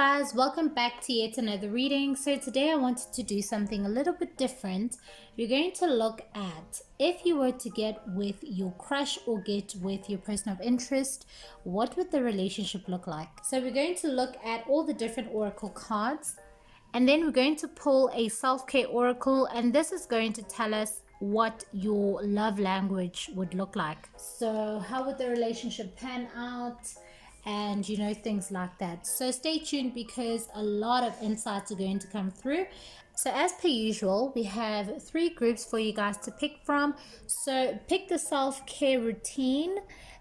guys, welcome back to yet another reading. So today I wanted to do something a little bit different. We're going to look at if you were to get with your crush or get with your person of interest, what would the relationship look like? So we're going to look at all the different oracle cards, and then we're going to pull a self-care oracle, and this is going to tell us what your love language would look like. So how would the relationship pan out? And things like that. So stay tuned because a lot of insights are going to come through. So as per usual, we have 3 groups for you guys to pick from. So pick the self-care routine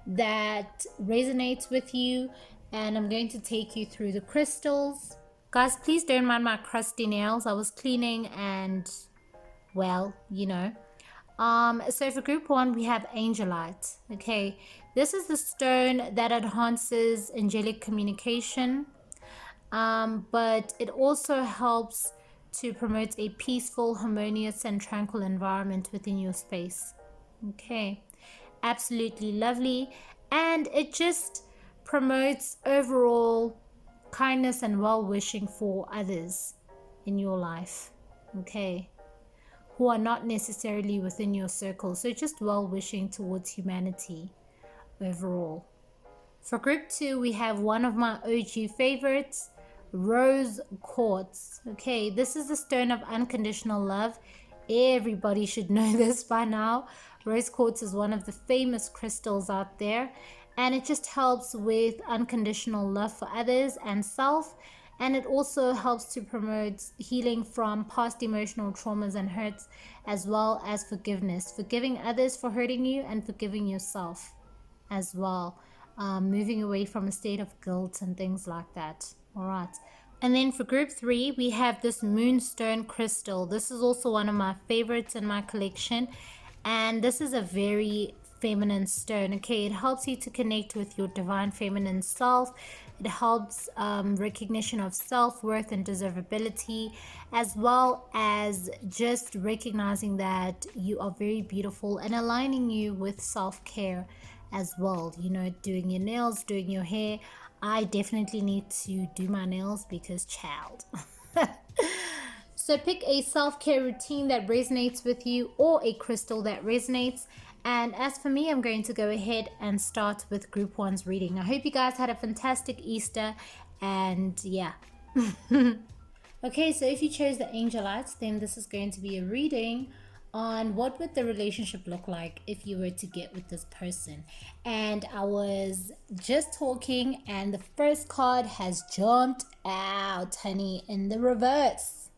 that resonates with you, and I'm going to take you through the crystals. Guys, please don't mind my crusty nails. I was cleaning and so for group 1, we have Angelite. Okay, this is the stone that enhances angelic communication, but it also helps to promote a peaceful, harmonious, and tranquil environment within your space. Okay, absolutely lovely, and it just promotes overall kindness and well-wishing for others in your life. Okay, who are not necessarily within your circle. So just well-wishing towards humanity overall. For group 2, we have one of my OG favorites, Rose Quartz. Okay, this is the stone of unconditional love. Everybody should know this by now. Rose Quartz is one of the famous crystals out there, and it just helps with unconditional love for others and self. And it also helps to promote healing from past emotional traumas and hurts, as well as forgiveness. Forgiving others for hurting you and forgiving yourself as well. Moving away from a state of guilt and things like that. All right. And then for group 3, we have this Moonstone crystal. This is also one of my favorites in my collection. And this is a very feminine stone. Okay, it helps you to connect with your divine feminine self. It helps recognition of self-worth and deservability, as well as just recognizing that you are very beautiful and aligning you with self-care as well. Doing your nails, doing your hair. I definitely need to do my nails because child. So pick a self-care routine that resonates with you or a crystal that resonates. And as for me, I'm going to go ahead and start with group 1's reading. I hope you guys had a fantastic Easter, and yeah. Okay, so if you chose the Angelites, then this is going to be a reading on what would the relationship look like if you were to get with this person. And I was just talking, and the first card has jumped out, honey, in the reverse.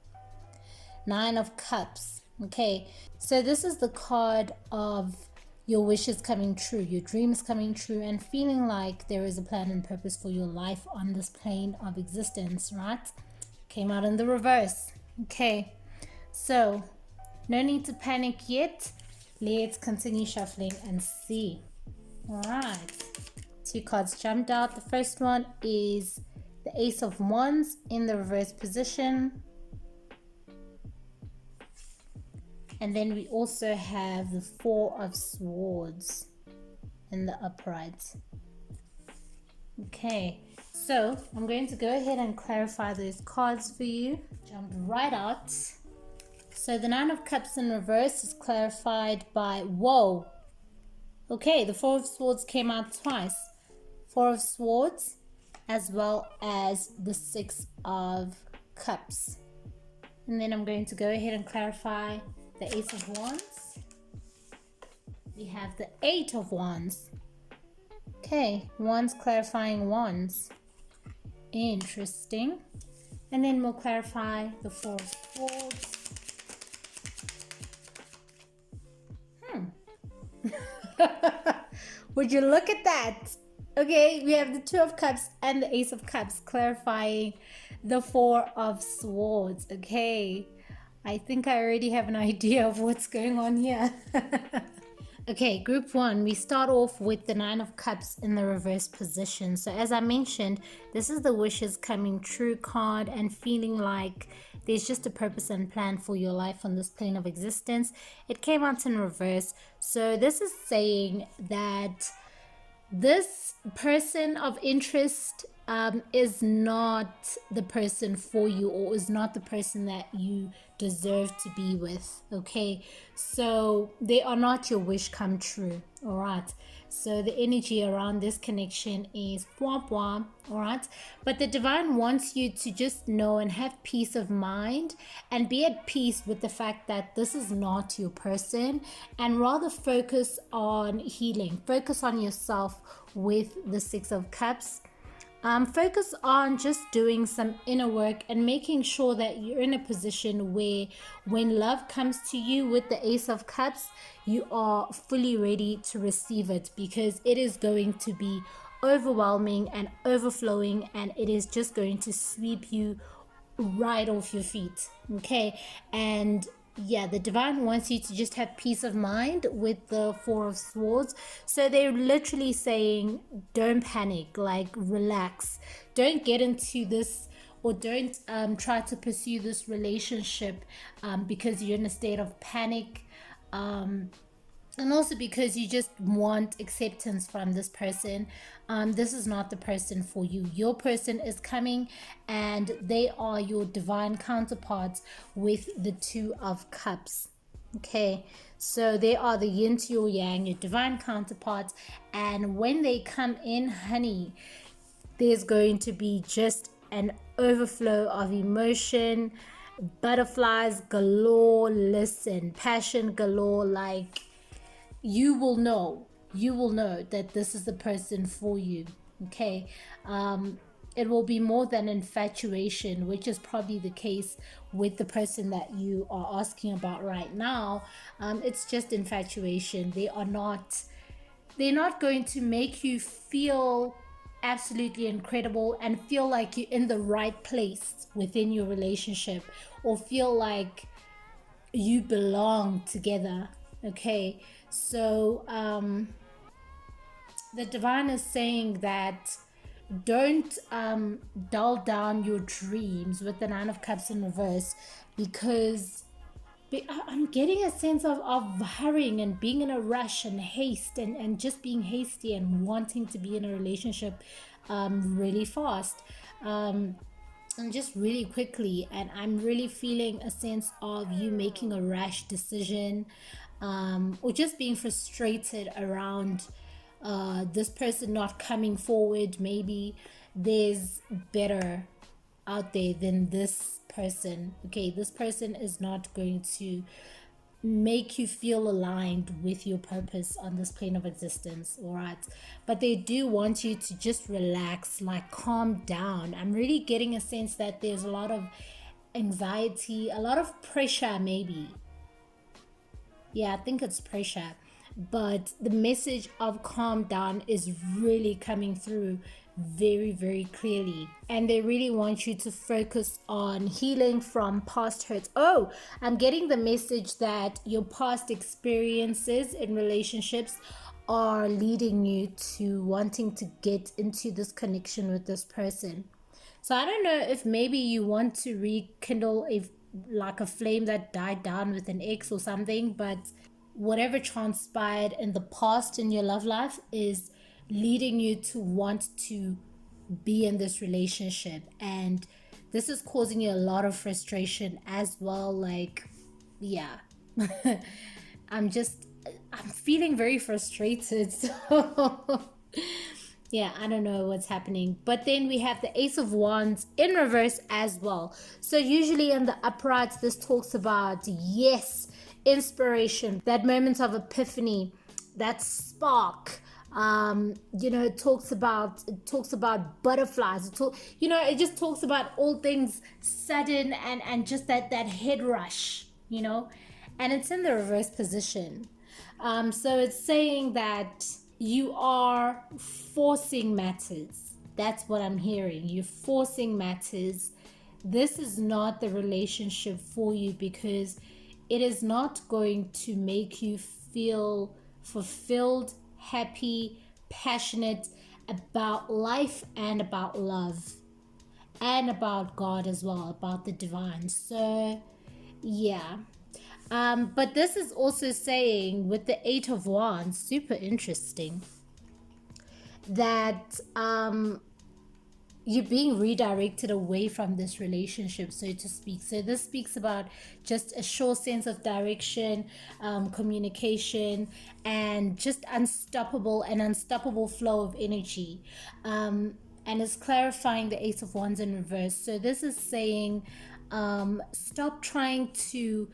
9 of Cups. Okay, so this is the card of your wishes coming true, your dreams coming true, and feeling like there is a plan and purpose for your life on this plane of existence, right? Came out in the reverse. Okay, so no need to panic yet. Let's continue shuffling and see. All right, 2 cards jumped out. The first one is the Ace of Wands in the reverse position. And then we also have the 4 of Swords in the upright. Okay, so I'm going to go ahead and clarify those cards for you. Jumped right out. So the 9 of Cups in reverse is clarified by, whoa. Okay, the 4 of Swords came out twice. 4 of Swords as well as the 6 of Cups. And then I'm going to go ahead and clarify the Ace of Wands. We have the 8 of Wands. Okay, Wands clarifying Wands. Interesting. And then we'll clarify the 4 of Swords. Would you look at that? Okay, we have the 2 of Cups and the Ace of Cups clarifying the 4 of Swords. Okay, I think I already have an idea of what's going on here. Okay, group 1, we start off with the 9 of Cups in the reverse position. So as I mentioned, this is the wishes coming true card and feeling like there's just a purpose and plan for your life on this plane of existence. It came out in reverse. So this is saying that this person of interest is not the person for you, or is not the person that you deserve to be with. Okay, so they are not your wish come true. All right, so the energy around this connection is womp womp. All right, but the divine wants you to just know and have peace of mind and be at peace with the fact that this is not your person, and rather focus on healing, focus on yourself with the Six of Cups. Focus on just doing some inner work and making sure that you're in a position where when love comes to you with the Ace of Cups, you are fully ready to receive it, because it is going to be overwhelming and overflowing, and it is just going to sweep you right off your feet. Okay, and yeah, the divine wants you to just have peace of mind with the Four of Swords. So they're literally saying, don't panic, like relax, don't get into this, or don't try to pursue this relationship because you're in a state of panic, and also because you just want acceptance from this person. This is not the person for you. Your person is coming, and they are your divine counterparts with the Two of Cups. Okay, so they are the yin to your yang, your divine counterparts, and when they come in, honey, there's going to be just an overflow of emotion, butterflies galore. Listen, passion galore. Like, you will know that this is the person for you. Okay, it will be more than infatuation, which is probably the case with the person that you are asking about right now. It's just infatuation. They're not going to make you feel absolutely incredible and feel like you're in the right place within your relationship, or feel like you belong together. Okay, so the divine is saying that don't dull down your dreams with the Nine of Cups in reverse, because I'm getting a sense of hurrying and being in a rush and haste, and just being hasty and wanting to be in a relationship really fast. And just really quickly, and I'm really feeling a sense of you making a rash decision, or just being frustrated around this person not coming forward. Maybe there's better out there than this person. Okay, this person is not going to make you feel aligned with your purpose on this plane of existence. All right, but they do want you to just relax, like calm down. I'm really getting a sense that there's a lot of anxiety, a lot of pressure, maybe. Yeah, I think it's pressure, but the message of calm down is really coming through very, very clearly. And they really want you to focus on healing from past hurts. Oh, I'm getting the message that your past experiences in relationships are leading you to wanting to get into this connection with this person. So I don't know if maybe you want to rekindle a flame that died down with an ex or something, but whatever transpired in the past in your love life is leading you to want to be in this relationship, and this is causing you a lot of frustration as well. Like, yeah. I'm feeling very frustrated. So yeah, I don't know what's happening. But then we have the Ace of Wands in reverse as well. So usually in the uprights, this talks about, yes, inspiration, that moment of epiphany, that spark. It talks about butterflies. It just talks about all things sudden, and just that head rush, and it's in the reverse position. So it's saying that you are forcing matters. That's what I'm hearing. You're forcing matters. This is not the relationship for you, because it is not going to make you feel fulfilled, happy, passionate about life and about love and about God as well, about the divine. So, yeah. But this is also saying with the Eight of Wands, super interesting. that you're being redirected away from this relationship, so to speak. So this speaks about just a sure sense of direction, communication, and just unstoppable flow of energy. And it's clarifying the Ace of Wands in reverse. So this is saying, stop trying to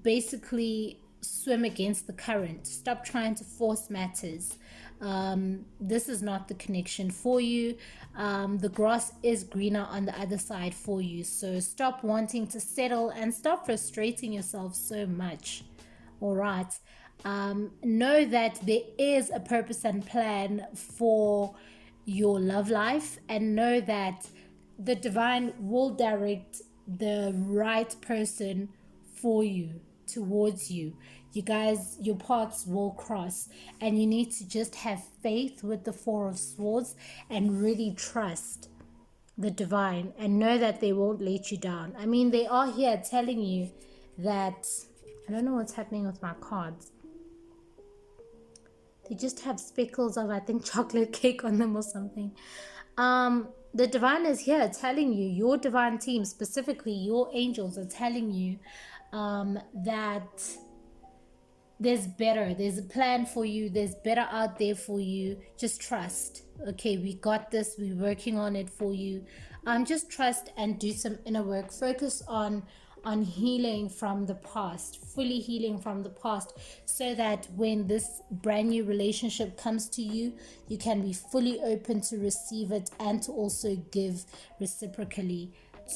basically swim against the current. Stop trying to force matters. This is not the connection for you. The grass is greener on the other side for you. So stop wanting to settle and stop frustrating yourself so much. All right. Know that there is a purpose and plan for your love life, and know that the divine will direct the right person for you, towards you. You guys, your paths will cross, and you need to just have faith with the Four of Swords and really trust the divine and know that they won't let you down. I mean, they are here telling you that, I don't know what's happening with my cards. They just have speckles of, I think, chocolate cake on them or something. The divine is here telling you, your divine team, specifically your angels, are telling you that there's better. There's a plan for you. There's better out there for you. Just trust. Okay, we got this. We're working on it for you. Just trust and do some inner work. Focus on healing from the past, fully healing from the past, so that when this brand new relationship comes to you, you can be fully open to receive it and to also give reciprocally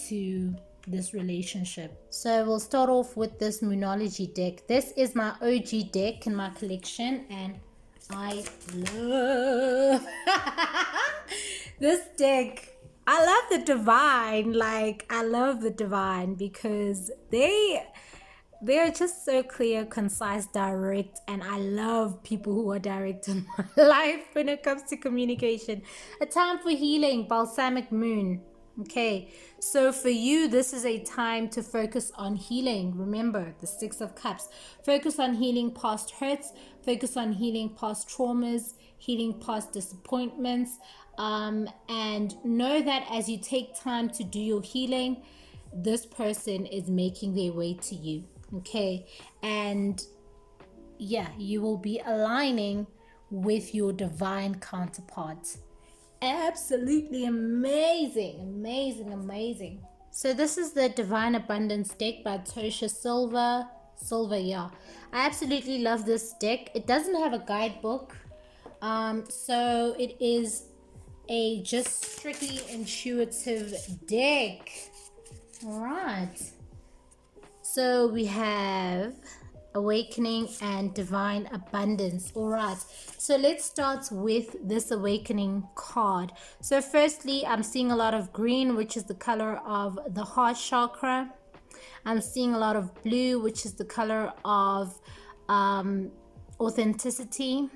to this relationship. So we'll start off with this Moonology deck. This is my OG deck in my collection, and I love this deck. I love the divine. Like, I love the divine because they're just so clear, concise, direct, and I love people who are direct in my life when it comes to communication. A time for healing, balsamic moon. Okay, so for you, this is a time to focus on healing. Remember, the Six of Cups. Focus on healing past hurts, focus on healing past traumas, healing past disappointments, and know that as you take time to do your healing, this person is making their way to you. Okay, and yeah, you will be aligning with your divine counterpart. Absolutely amazing, amazing, amazing. So this is the Divine Abundance deck by Tosha Silver, yeah. I absolutely love this deck. It doesn't have a guidebook, so it is a just strictly intuitive deck. All right. So we have awakening and divine abundance. All right, so let's start with this awakening card. So firstly, I'm seeing a lot of green, which is the color of the heart chakra. I'm seeing a lot of blue, which is the color of authenticity,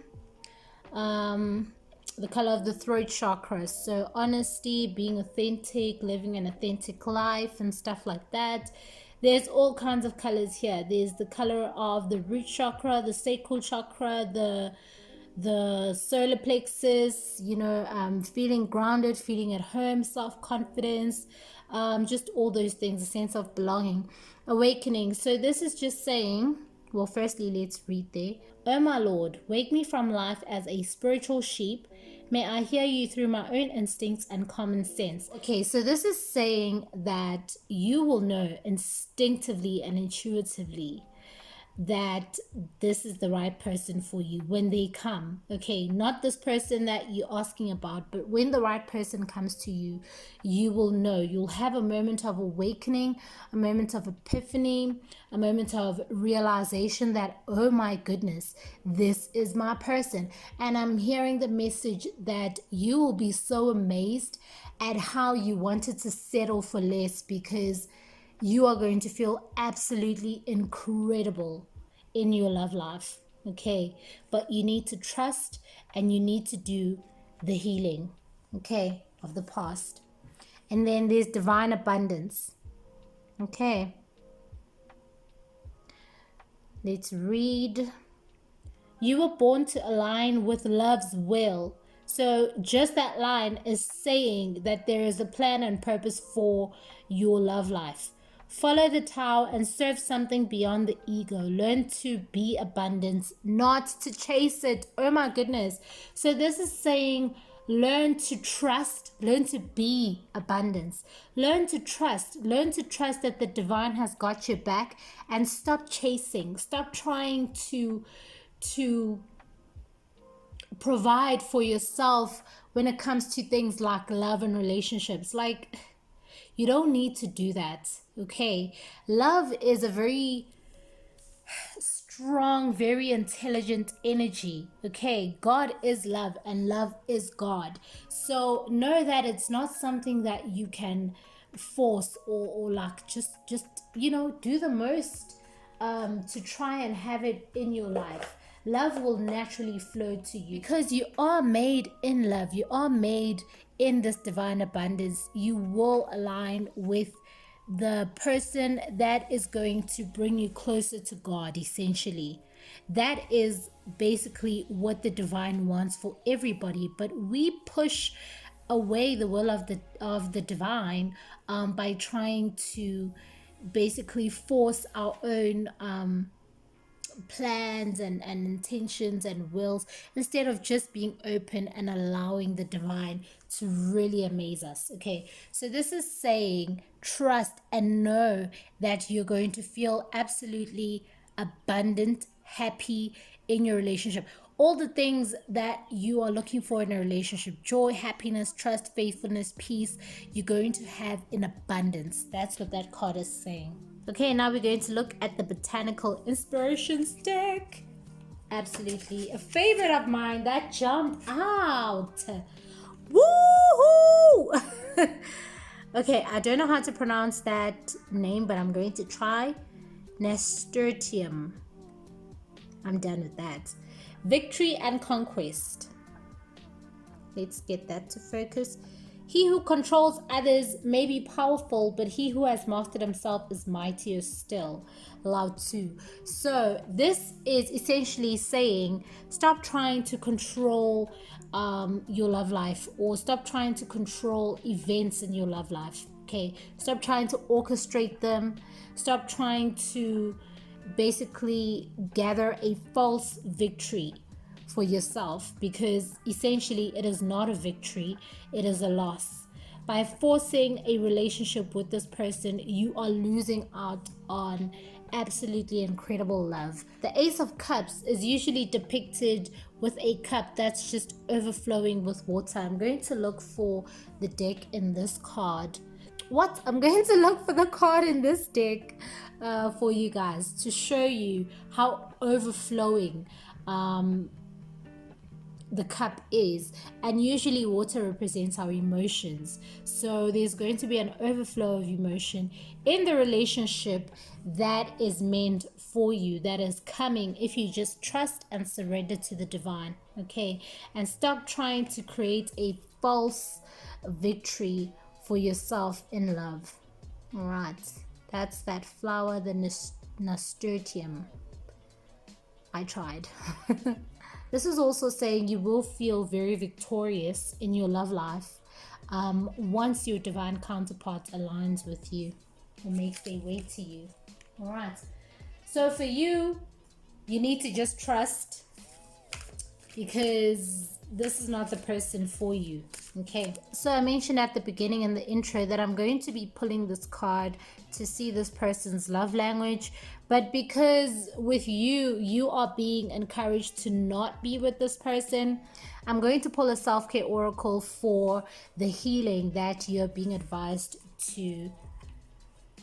the color of the throat chakra. So honesty, being authentic, living an authentic life and stuff like that. There's all kinds of colors here. There's the color of the root chakra, the sacral chakra, the solar plexus, feeling grounded, feeling at home, self-confidence, just all those things, a sense of belonging, awakening. So this is just saying, well, firstly, let's read there. Oh my Lord, wake me from life as a spiritual sheep. May I hear you through my own instincts and common sense. Okay, so this is saying that you will know instinctively and intuitively that this is the right person for you when they come. Okay, not this person that you're asking about, but when the right person comes to you, you will know. You'll have a moment of awakening, a moment of epiphany, a moment of realization that, oh my goodness, this is my person. And I'm hearing the message that you will be so amazed at how you wanted to settle for less, because you are going to feel absolutely incredible in your love life. Okay, but you need to trust and you need to do the healing, okay, of the past. And then there's divine abundance. Okay, let's read. You were born to align with love's will, So just that line is saying that there is a plan and purpose for your love life. Follow the Tao and serve something beyond the ego. Learn to be abundance, not to chase it. Oh my goodness. So this is saying learn to trust, learn to be abundance. Learn to trust that the divine has got your back, and stop chasing. Stop trying to provide for yourself when it comes to things like love and relationships. Like, you don't need to do that. Okay, love is a very strong, very intelligent energy. Okay, God is love and love is God. So know that it's not something that you can force, or like just do the most to try and have it in your life. Love will naturally flow to you because you are made in love. You are made in this divine abundance. You will align with the person that is going to bring you closer to God, essentially. That is basically what the divine wants for everybody, but we push away the will of the divine by trying to basically force our own plans and intentions and wills, instead of just being open and allowing the divine to really amaze us. Okay, so this is saying trust and know that you're going to feel absolutely abundant, happy in your relationship. All the things that you are looking for in a relationship: joy, happiness, trust, faithfulness, peace, you're going to have in abundance. That's what that card is saying. Okay, now we're going to look at the Botanical Inspirations deck. Absolutely a favorite of mine that jumped out. Woohoo! Okay, I don't know how to pronounce that name, but I'm going to try. Nasturtium. I'm done with that. Victory and conquest. Let's get that to focus. He who controls others may be powerful, but he who has mastered himself is mightier still. Lao Tzu. So this is essentially saying stop trying to control your love life, or stop trying to control events in your love life. Okay, stop trying to orchestrate them. Stop trying to basically gather a false victory for yourself, because essentially it is not a victory, it is a loss. By forcing a relationship with this person, you are losing out on absolutely incredible love. The Ace of Cups is usually depicted with a cup that's just overflowing with water. I'm going to look for the deck in this card. I'm going to look for the card in this deck for you guys to show you how overflowing the cup is. And usually water represents our emotions, so there's going to be an overflow of emotion in the relationship that is meant for you, that is coming if you just trust and surrender to the divine. Okay, and stop trying to create a false victory for yourself in love. All right, that's that flower, the nasturtium. I tried. This is also saying you will feel very victorious in your love life once your divine counterpart aligns with you or makes their way to you. All right. So for you, you need to just trust, because this is not the person for you. Okay, so I mentioned at the beginning in the intro that I'm going to be pulling this card to see this person's love language, but because with you are being encouraged to not be with this person, I'm going to pull a self-care oracle for the healing that you're being advised to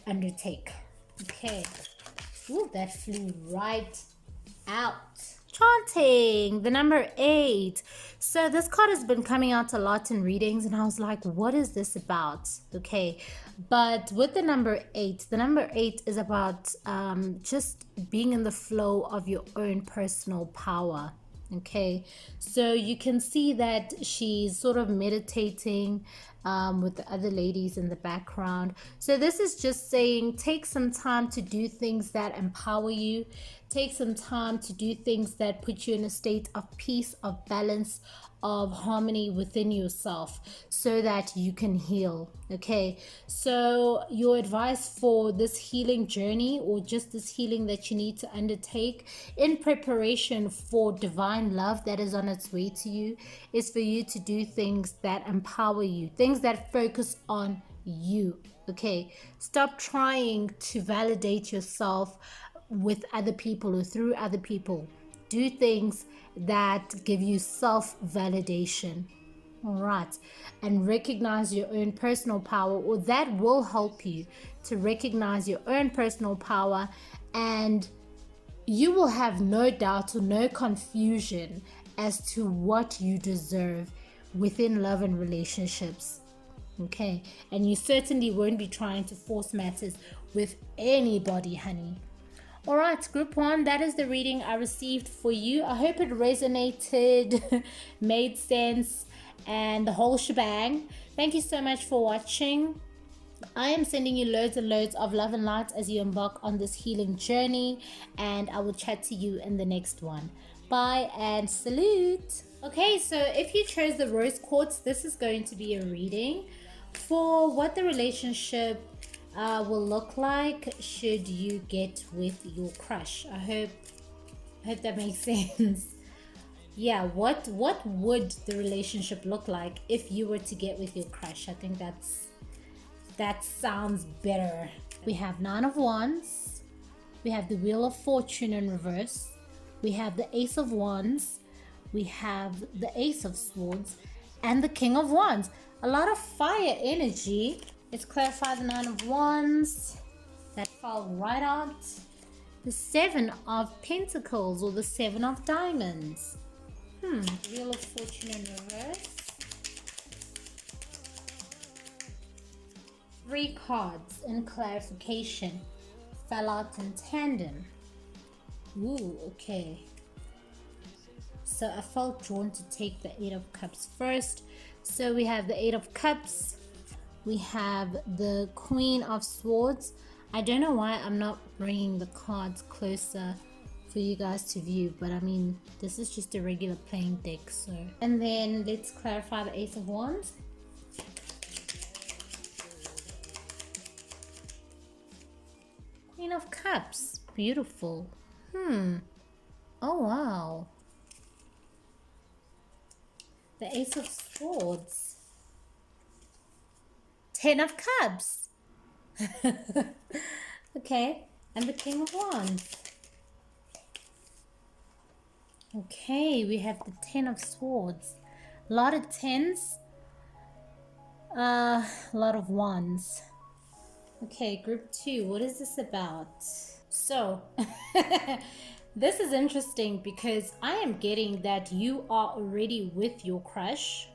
undertake. Okay. Ooh, that flew right out. Chanting, the number 8. So this card has been coming out a lot in readings, and I was like, what is this about? Okay, but with the number 8 is about just being in the flow of your own personal power. Okay, so you can see that she's sort of meditating with the other ladies in the background. So this is just saying take some time to do things that empower you, take some time to do things that put you in a state of peace, of balance, of harmony within yourself so that you can heal. Okay, so your advice for this healing journey, or just this healing that you need to undertake in preparation for divine love that is on its way to you, is for you to do things that empower you, things that focus on you. Okay, stop trying to validate yourself with other people or through other people. Do things that give you self-validation. All right. And recognize your own personal power, or that will help you to recognize your own personal power, and you will have no doubt or no confusion as to what you deserve within love and relationships. Okay. And you certainly won't be trying to force matters with anybody, honey. All right, group one, that is the reading I received for you. I hope it resonated, made sense, and the whole shebang. Thank you so much for watching. I am sending you loads and loads of love and light as you embark on this healing journey, and I will chat to you in the next one. Bye and salute. Okay, so if you chose the rose quartz, this is going to be a reading for what the relationship will look like should you get with your crush. I hope that makes sense. Yeah, what would the relationship look like if you were to get with your crush? I think that sounds better. We have Nine of Wands, we have the Wheel of Fortune in reverse, we have the Ace of Wands, we have the Ace of Swords, and the King of Wands. A lot of fire energy. Let's clarify the Nine of Wands. That fell right out. The Seven of Pentacles, or the Seven of Diamonds. Wheel of Fortune in reverse. 3 cards in clarification fell out in tandem. Ooh, okay. So I felt drawn to take the Eight of Cups first. So we have the Eight of Cups. We have the Queen of Swords. I don't know why I'm not bringing the cards closer for you guys to view, but I mean, this is just a regular plain deck. So, and then let's clarify the Ace of Wands. Queen of Cups. Beautiful. Oh, wow. The Ace of Swords. 10 of Cups. Okay, and the King of Wands. Okay, we have the 10 of Swords. A lot of 10s. A lot of Wands. Okay, group 2, what is this about? So, this is interesting because I am getting that you are already with your crush.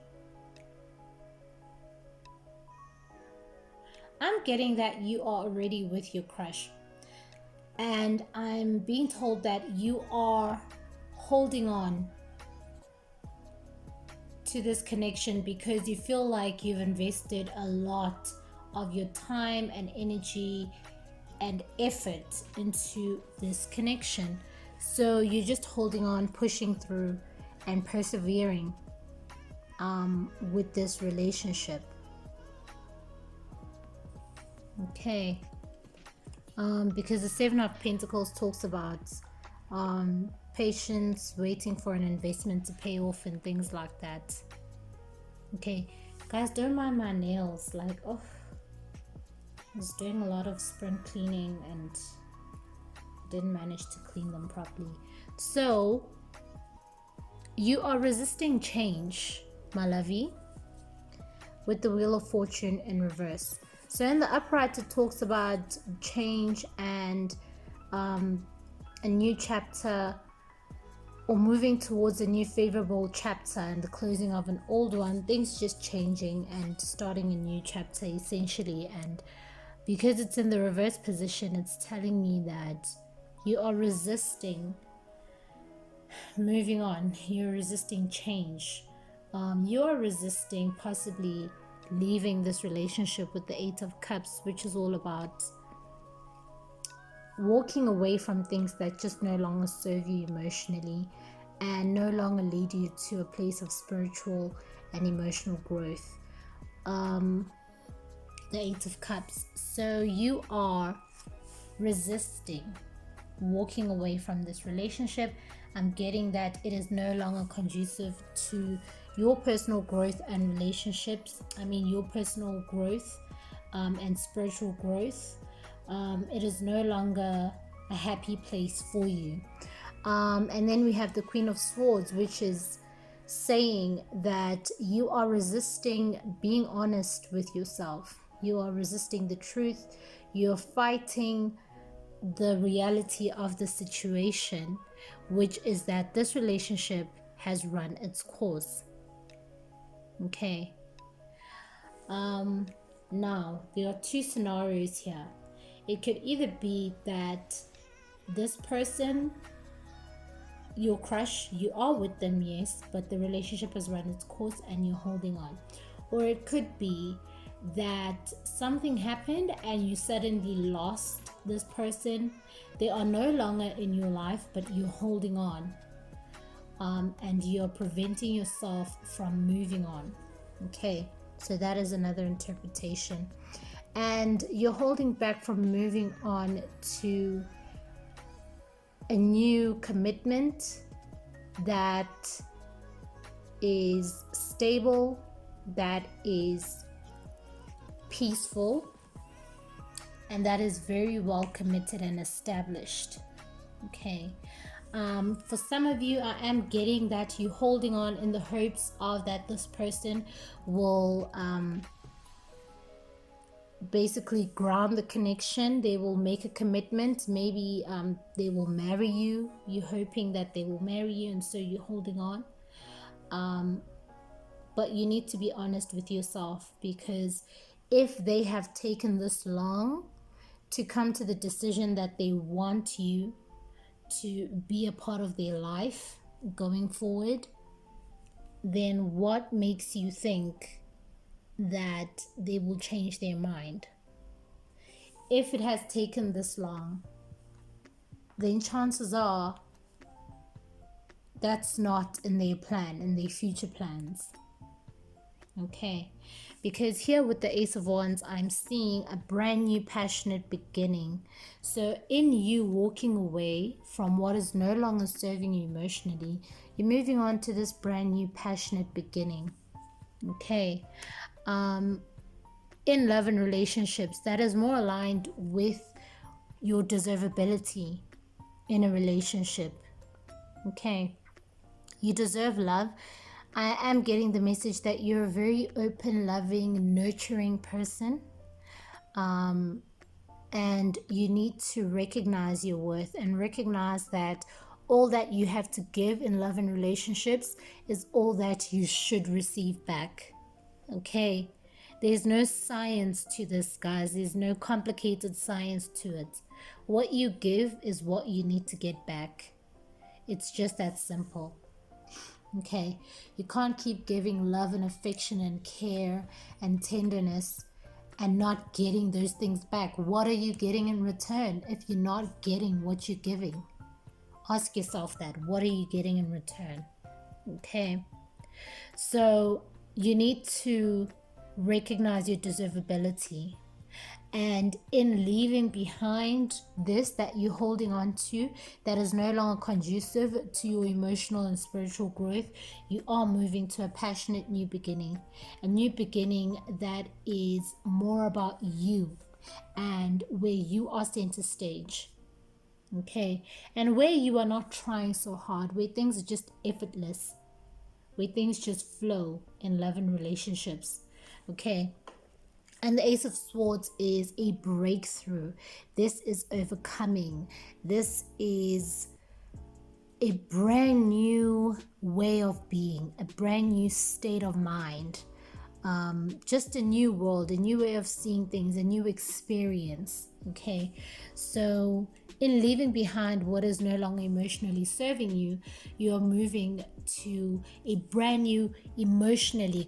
I'm getting that you are already with your crush, and I'm being told that you are holding on to this connection because you feel like you've invested a lot of your time and energy and effort into this connection. So you're just holding on, pushing through, and persevering with this relationship. Okay, because the Seven of Pentacles talks about patience, waiting for an investment to pay off, and things like that. Okay, guys, don't mind my nails. Like, oh, I was doing a lot of spring cleaning and didn't manage to clean them properly. So you are resisting change, my lovey, with the Wheel of Fortune in reverse. So in the upright, it talks about change and a new chapter, or moving towards a new favorable chapter and the closing of an old one. Things just changing and starting a new chapter essentially. And because it's in the reverse position, it's telling me that you are resisting moving on. You're resisting change. You are resisting possibly leaving this relationship with the Eight of Cups, which is all about walking away from things that just no longer serve you emotionally and no longer lead you to a place of spiritual and emotional growth. The Eight of Cups. So you are resisting walking away from this relationship. I'm getting that it is no longer conducive to your personal growth and relationships. Your personal growth and spiritual growth. It is no longer a happy place for you. And then we have the Queen of Swords, which is saying that you are resisting being honest with yourself. You are resisting the truth. You're fighting the reality of the situation, which is that this relationship has run its course. Okay. Now, there are two scenarios here. It could either be that this person, your crush, you are with them, yes, but the relationship has run its course and you're holding on. Or it could be that something happened and you suddenly lost this person. They are no longer in your life, but you're holding on, and you're preventing yourself from moving on. Okay, so that is another interpretation. And you're holding back from moving on to a new commitment that is stable, that is peaceful, and that is very well committed and established. Okay. For some of you, I am getting that you're holding on in the hopes of that this person will basically ground the connection. They will make a commitment. Maybe they will marry you. You're hoping that they will marry you, and so you're holding on. But you need to be honest with yourself, because if they have taken this long to come to the decision that they want you to be a part of their life going forward, then what makes you think that they will change their mind? If it has taken this long, then chances are that's not in their plan, in their future plans. Okay, because here with the Ace of Wands, I'm seeing a brand new passionate beginning. So in you walking away from what is no longer serving you emotionally, you're moving on to this brand new passionate beginning. Okay. In love and relationships, that is more aligned with your deservability in a relationship. Okay. You deserve love. I am getting the message that you're a very open, loving, nurturing person. And you need to recognize your worth and recognize that all that you have to give in love and relationships is all that you should receive back. Okay? There's no science to this, guys. There's no complicated science to it. What you give is what you need to get back. It's just that simple. Okay, you can't keep giving love and affection and care and tenderness and not getting those things back. What are you getting in return if you're not getting what you're giving? Ask yourself that. What are you getting in return? Okay, so you need to recognize your deservability. And in leaving behind this that you're holding on to, that is no longer conducive to your emotional and spiritual growth, you are moving to a passionate new beginning. A new beginning that is more about you and where you are center stage. Okay, and where you are not trying so hard, where things are just effortless, where things just flow in love and relationships. Okay. And the Ace of Swords is a breakthrough. This is overcoming. This is a brand new way of being, a brand new state of mind. Just a new world, a new way of seeing things, a new experience. Okay, so in leaving behind what is no longer emotionally serving you, you are moving to a brand new,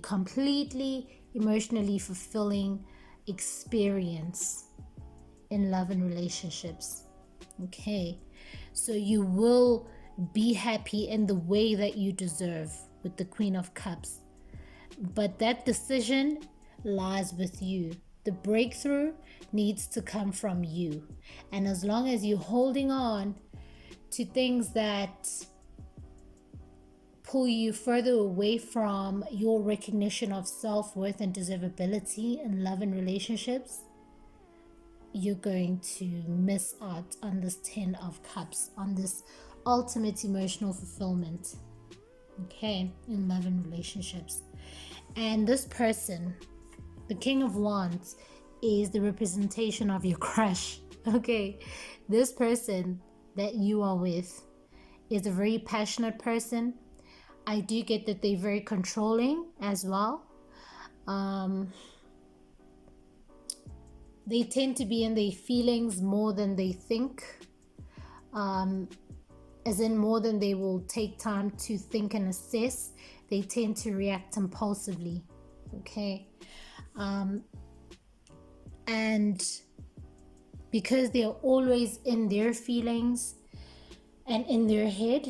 completely emotionally fulfilling experience in love and relationships. Okay, so you will be happy in the way that you deserve with the Queen of Cups. But that decision lies with you. The breakthrough needs to come from you. And as long as you're holding on to things that pull you further away from your recognition of self-worth and deservability in love and relationships, you're going to miss out on this 10 of Cups, on this ultimate emotional fulfillment, okay, in love and relationships. And this person, the King of Wands, is the representation of your crush. Okay, this person that you are with is a very passionate person. I do get that they're very controlling as well. They tend to be in their feelings more than they think, as in more than they will take time to think and assess. They tend to react impulsively, okay? And because they're always in their feelings and in their head,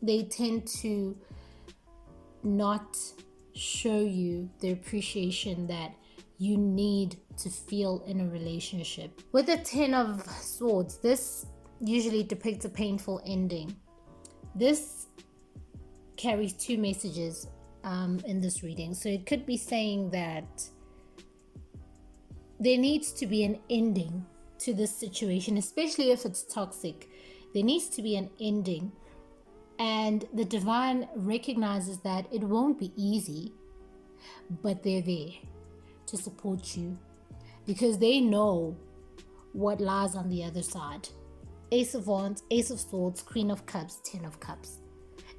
they tend to not show you the appreciation that you need to feel in a relationship. With the 10 of Swords, this usually depicts a painful ending. This carries two messages in this reading. So it could be saying that there needs to be an ending to this situation, especially if it's toxic. There needs to be an ending. And the divine recognizes that it won't be easy, but they're there to support you because they know what lies on the other side. Ace of Wands, Ace of Swords, Queen of Cups, 10 of Cups.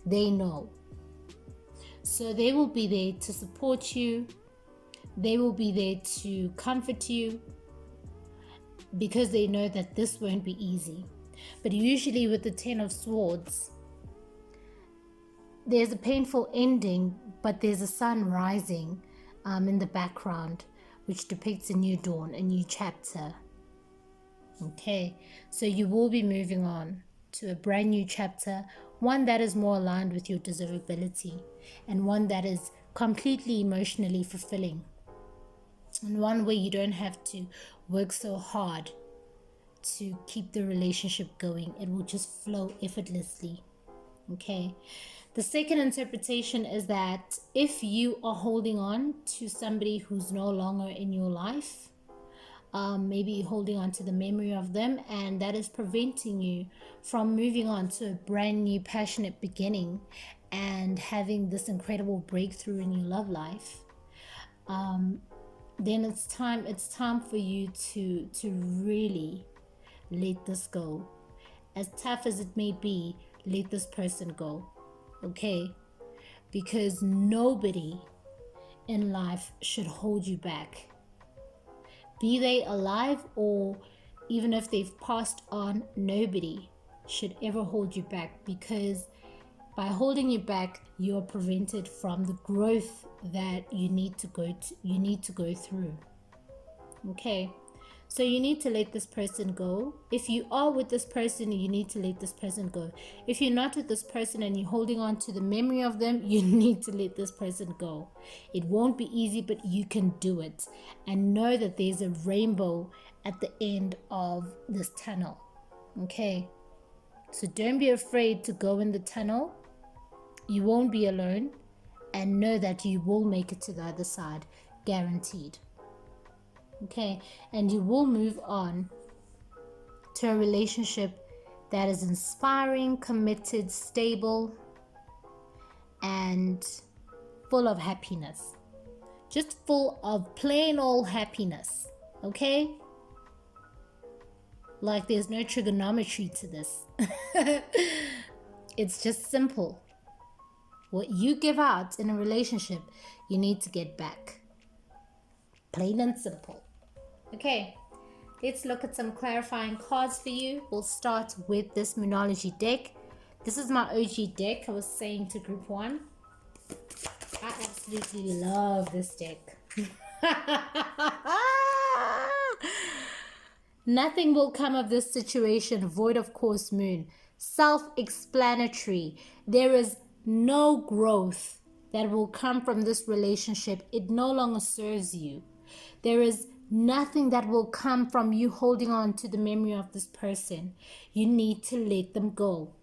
They know. So they will be there to support you. They will be there to comfort you because they know that this won't be easy. But usually with the 10 of Swords, there's a painful ending, but there's a sun rising in the background, which depicts a new dawn, a new chapter. Okay, so you will be moving on to a brand new chapter, one that is more aligned with your deservability and one that is completely emotionally fulfilling, and one where you don't have to work so hard to keep the relationship going. It will just flow effortlessly. Okay. The second interpretation is that if you are holding on to somebody who's no longer in your life, maybe holding on to the memory of them, and that is preventing you from moving on to a brand new passionate beginning and having this incredible breakthrough in your love life, then it's time for you to really let this go. As tough as it may be, let this person go. Okay, because nobody in life should hold you back. Be they alive or even if they've passed on, nobody should ever hold you back, because by holding you back, you're prevented from the growth that you need to go through. Okay. So you need to let this person go. If you are with this person, you need to let this person go. If you're not with this person and you're holding on to the memory of them, you need to let this person go. It won't be easy, but you can do it. And know that there's a rainbow at the end of this tunnel. Okay? So don't be afraid to go in the tunnel. You won't be alone. And know that you will make it to the other side. Guaranteed. Okay, and you will move on to a relationship that is inspiring, committed, stable, and full of happiness. Just full of plain old happiness. Okay? Like there's no trigonometry to this. It's just simple. What you give out in a relationship, you need to get back. Plain and simple. Okay, let's look at some clarifying cards for you. We'll start with this Moonology deck. This is my OG deck. I was saying to group 1. I absolutely love this deck. Nothing will come of this situation void of course, Moon. Self-explanatory. There is no growth that will come from this relationship. It no longer serves you. There is nothing that will come from you holding on to the memory of this person. You need to let them go.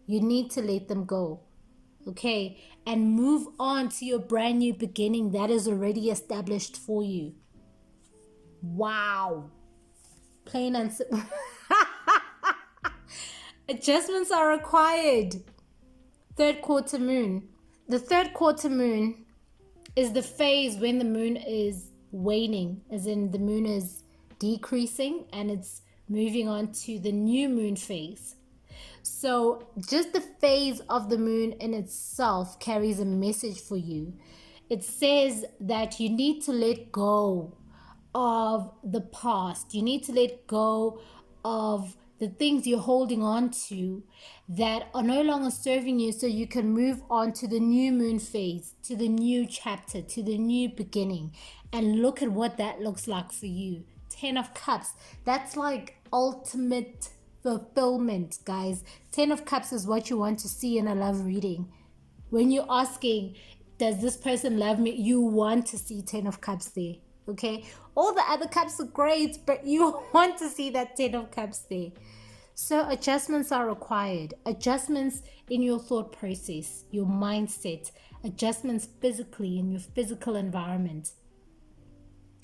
You need to let them go. Okay? And move on to your brand new beginning that is already established for you. Wow. Plain and simple. Adjustments are required. Third quarter moon. The third quarter moon is the phase when the moon is waning, as in the moon is decreasing and it's moving on to the new moon phase. So just the phase of the moon in itself carries a message for you. It says that you need to let go of the past. You need to let go of the things you're holding on to that are no longer serving you, so you can move on to the new moon phase, to the new chapter, to the new beginning. And look at what that looks like for you. 10 of Cups. That's like ultimate fulfillment, guys. 10 of Cups is what you want to see in a love reading. When you're asking, does this person love me? You want to see 10 of Cups there. Okay, all the other cups are great, but you want to see that 10 of Cups there. So adjustments are required. Adjustments in your thought process, your mindset, adjustments physically in your physical environment.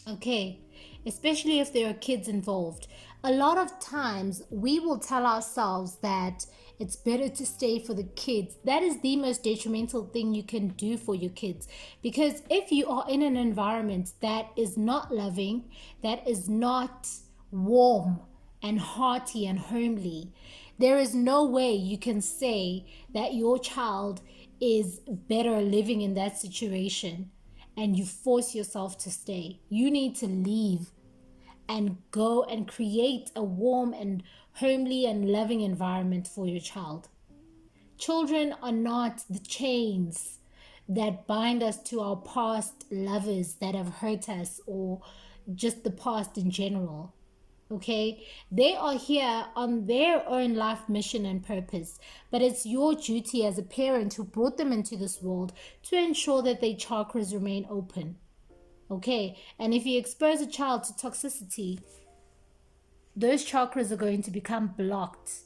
Okay, especially if there are kids involved. A lot of times we will tell ourselves that it's better to stay for the kids. That is the most detrimental thing you can do for your kids. Because if you are in an environment that is not loving, that is not warm and hearty and homely, there is no way you can say that your child is better living in that situation and you force yourself to stay. You need to leave and go and create a warm and homely and loving environment for your child. Children are not the chains that bind us to our past lovers that have hurt us, or just the past in general. Okay, they are here on their own life mission and purpose, but it's your duty as a parent who brought them into this world to ensure that their chakras remain open. Okay, and if you expose a child to toxicity, those chakras are going to become blocked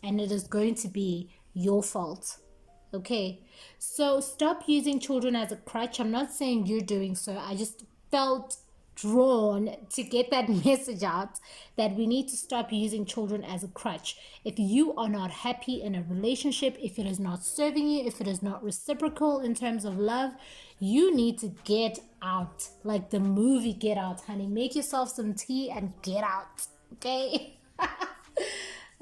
and it is going to be your fault. Okay, so stop using children as a crutch. I'm not saying you're doing so. I just felt drawn to get that message out that we need to stop using children as a crutch. If you are not happy in a relationship, if it is not serving you, if it is not reciprocal in terms of love, you need to get out. Like the movie Get Out, honey. Make yourself some tea and get out. Okay.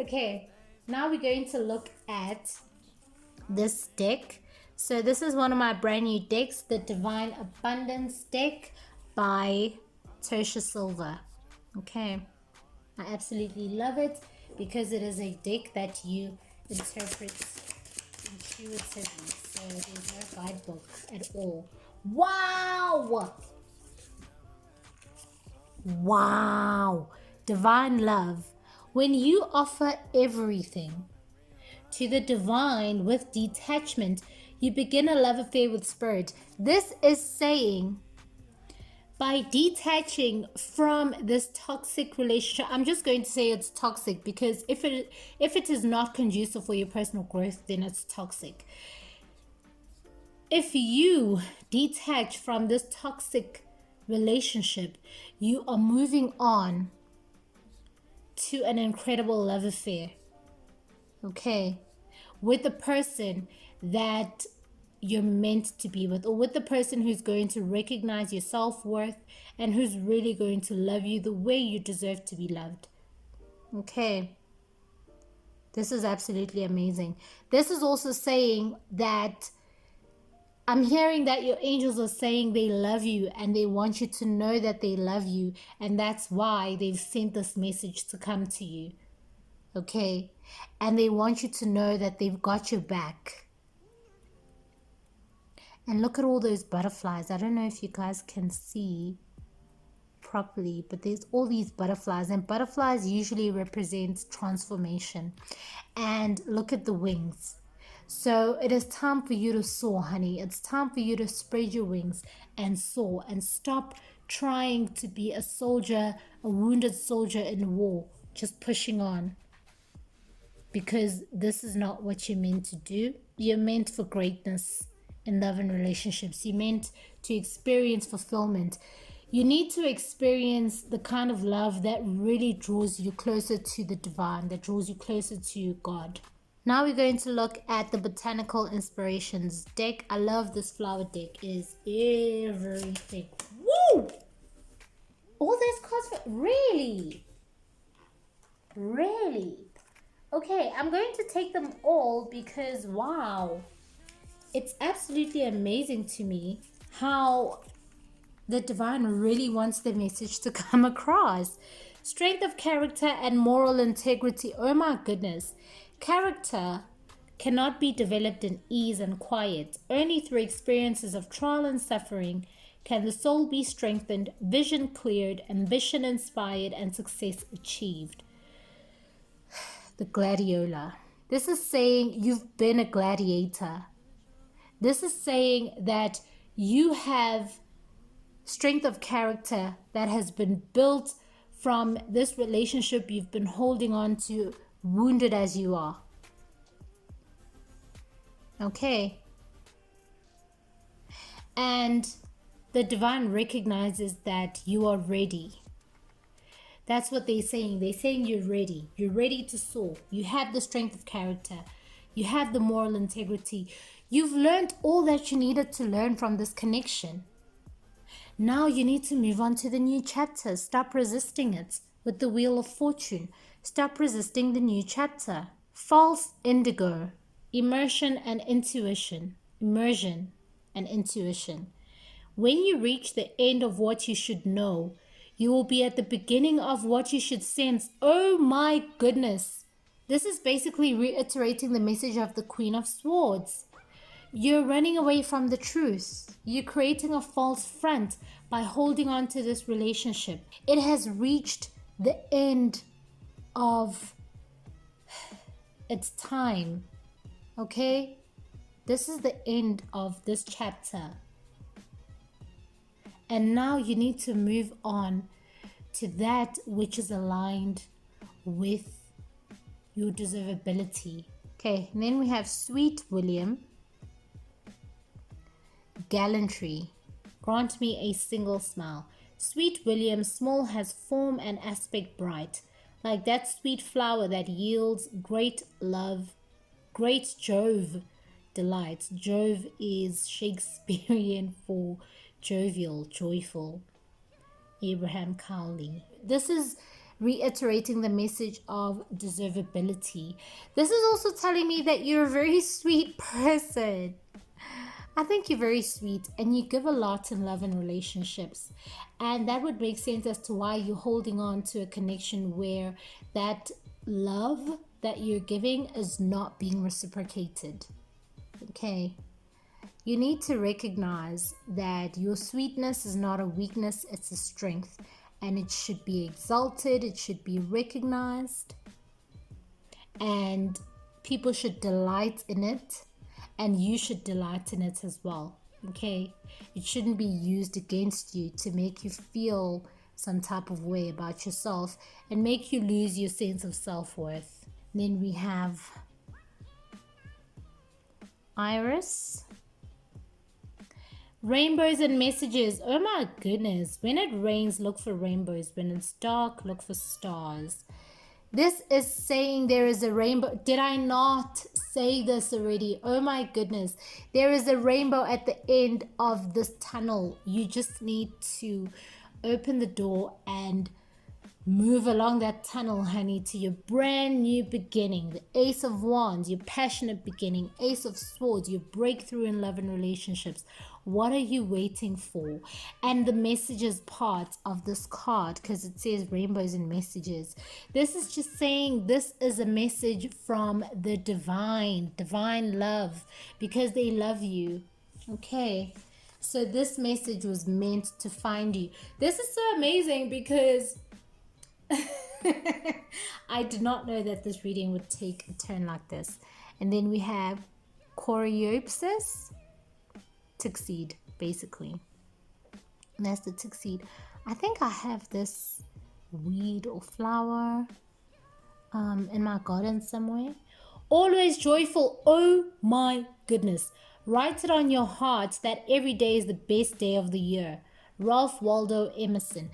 Okay, now we're going to look at this deck. So this is one of my brand new decks, the Divine Abundance deck by Tosha Silver. Okay, I absolutely love it because it is a deck that you interpret intuitively, so there's no guidebook at all. Wow, divine love. When you offer everything to the divine with detachment, you begin a love affair with spirit. This is saying, by detaching from this toxic relationship, I'm just going to say it's toxic because if it is not conducive for your personal growth, then it's toxic. If you detach from this toxic relationship, you are moving on to an incredible love affair. Okay, with the person that you're meant to be with, or with the person who's going to recognize your self-worth and who's really going to love you the way you deserve to be loved. Okay, this is absolutely amazing. This is also saying that I'm hearing that your angels are saying they love you and they want you to know that they love you, and that's why they've sent this message to come to you. Okay, and they want you to know that they've got your back. And look at all those butterflies. I don't know if you guys can see properly, but there's all these butterflies, and butterflies usually represent transformation. And look at the wings. So it is time for you to soar, honey. It's time for you to spread your wings and soar, and stop trying to be a soldier, a wounded soldier in war, just pushing on, because this is not what you're meant to do. You're meant for greatness in love and relationships. You're meant to experience fulfillment. You need to experience the kind of love that really draws you closer to the divine, that draws you closer to God. Now we're going to look at the Botanical Inspirations deck. I love this flower deck. It is everything. Woo! All those cards for... Really? Really? Okay, I'm going to take them all because, wow, it's absolutely amazing to me how the divine really wants the message to come across. Strength of character and moral integrity. Oh my goodness. Character cannot be developed in ease and quiet. Only through experiences of trial and suffering can the soul be strengthened, vision cleared, ambition inspired, and success achieved. The gladiola. This is saying you've been a gladiator. This is saying that you have strength of character that has been built from this relationship you've been holding on to, wounded as you are. Okay. And the divine recognizes that you are ready. That's what they're saying. They're saying you're ready. You're ready to soar. You have the strength of character. You have the moral integrity. You've learned all that you needed to learn from this connection. Now you need to move on to the new chapter. Stop resisting it with the Wheel of Fortune. Stop resisting the new chapter. False indigo. Immersion and intuition. Immersion and intuition. When you reach the end of what you should know, you will be at the beginning of what you should sense. Oh my goodness. This is basically reiterating the message of the Queen of Swords. You're running away from the truth. You're creating a false front by holding on to this relationship. It has reached the end of its time. Okay? This is the end of this chapter. And now you need to move on to that which is aligned with your deservability. Okay, and then we have Sweet William. Gallantry. Grant me a single smile. Sweet William, small has form and aspect bright, like that sweet flower that yields great love, great Jove delight. Jove is Shakespearean for jovial, joyful. Abraham Cowley. This is reiterating the message of deservability. This is also telling me that you're a very sweet person. I think you're very sweet and you give a lot in love and relationships. And that would make sense as to why you're holding on to a connection where that love that you're giving is not being reciprocated. Okay. You need to recognize that your sweetness is not a weakness, it's a strength. And it should be exalted, it should be recognized. And people should delight in it. And you should delight in it as well. Okay? It shouldn't be used against you to make you feel some type of way about yourself and make you lose your sense of self-worth. Then we have Iris. Rainbows and messages. Oh my goodness. When it rains, look for rainbows. When it's dark, look for stars. This is saying there is a rainbow. Did I not say this already? Oh my goodness. There is a rainbow at the end of this tunnel. You just need to open the door and move along that tunnel, honey, to your brand new beginning. The Ace of Wands, your passionate beginning. Ace of Swords, your breakthrough in love and relationships. What are you waiting for? And the messages part of this card, because it says rainbows and messages. This is just saying this is a message from the divine love, because they love you. Okay. So this message was meant to find you. This is so amazing because I did not know that this reading would take a turn like this. And then we have Coreopsis, tick seed, basically. And that's the tick seed. I think I have this weed or flower in my garden somewhere. Always joyful. Oh my goodness. Write it on your heart that every day is the best day of the year. Ralph Waldo Emerson.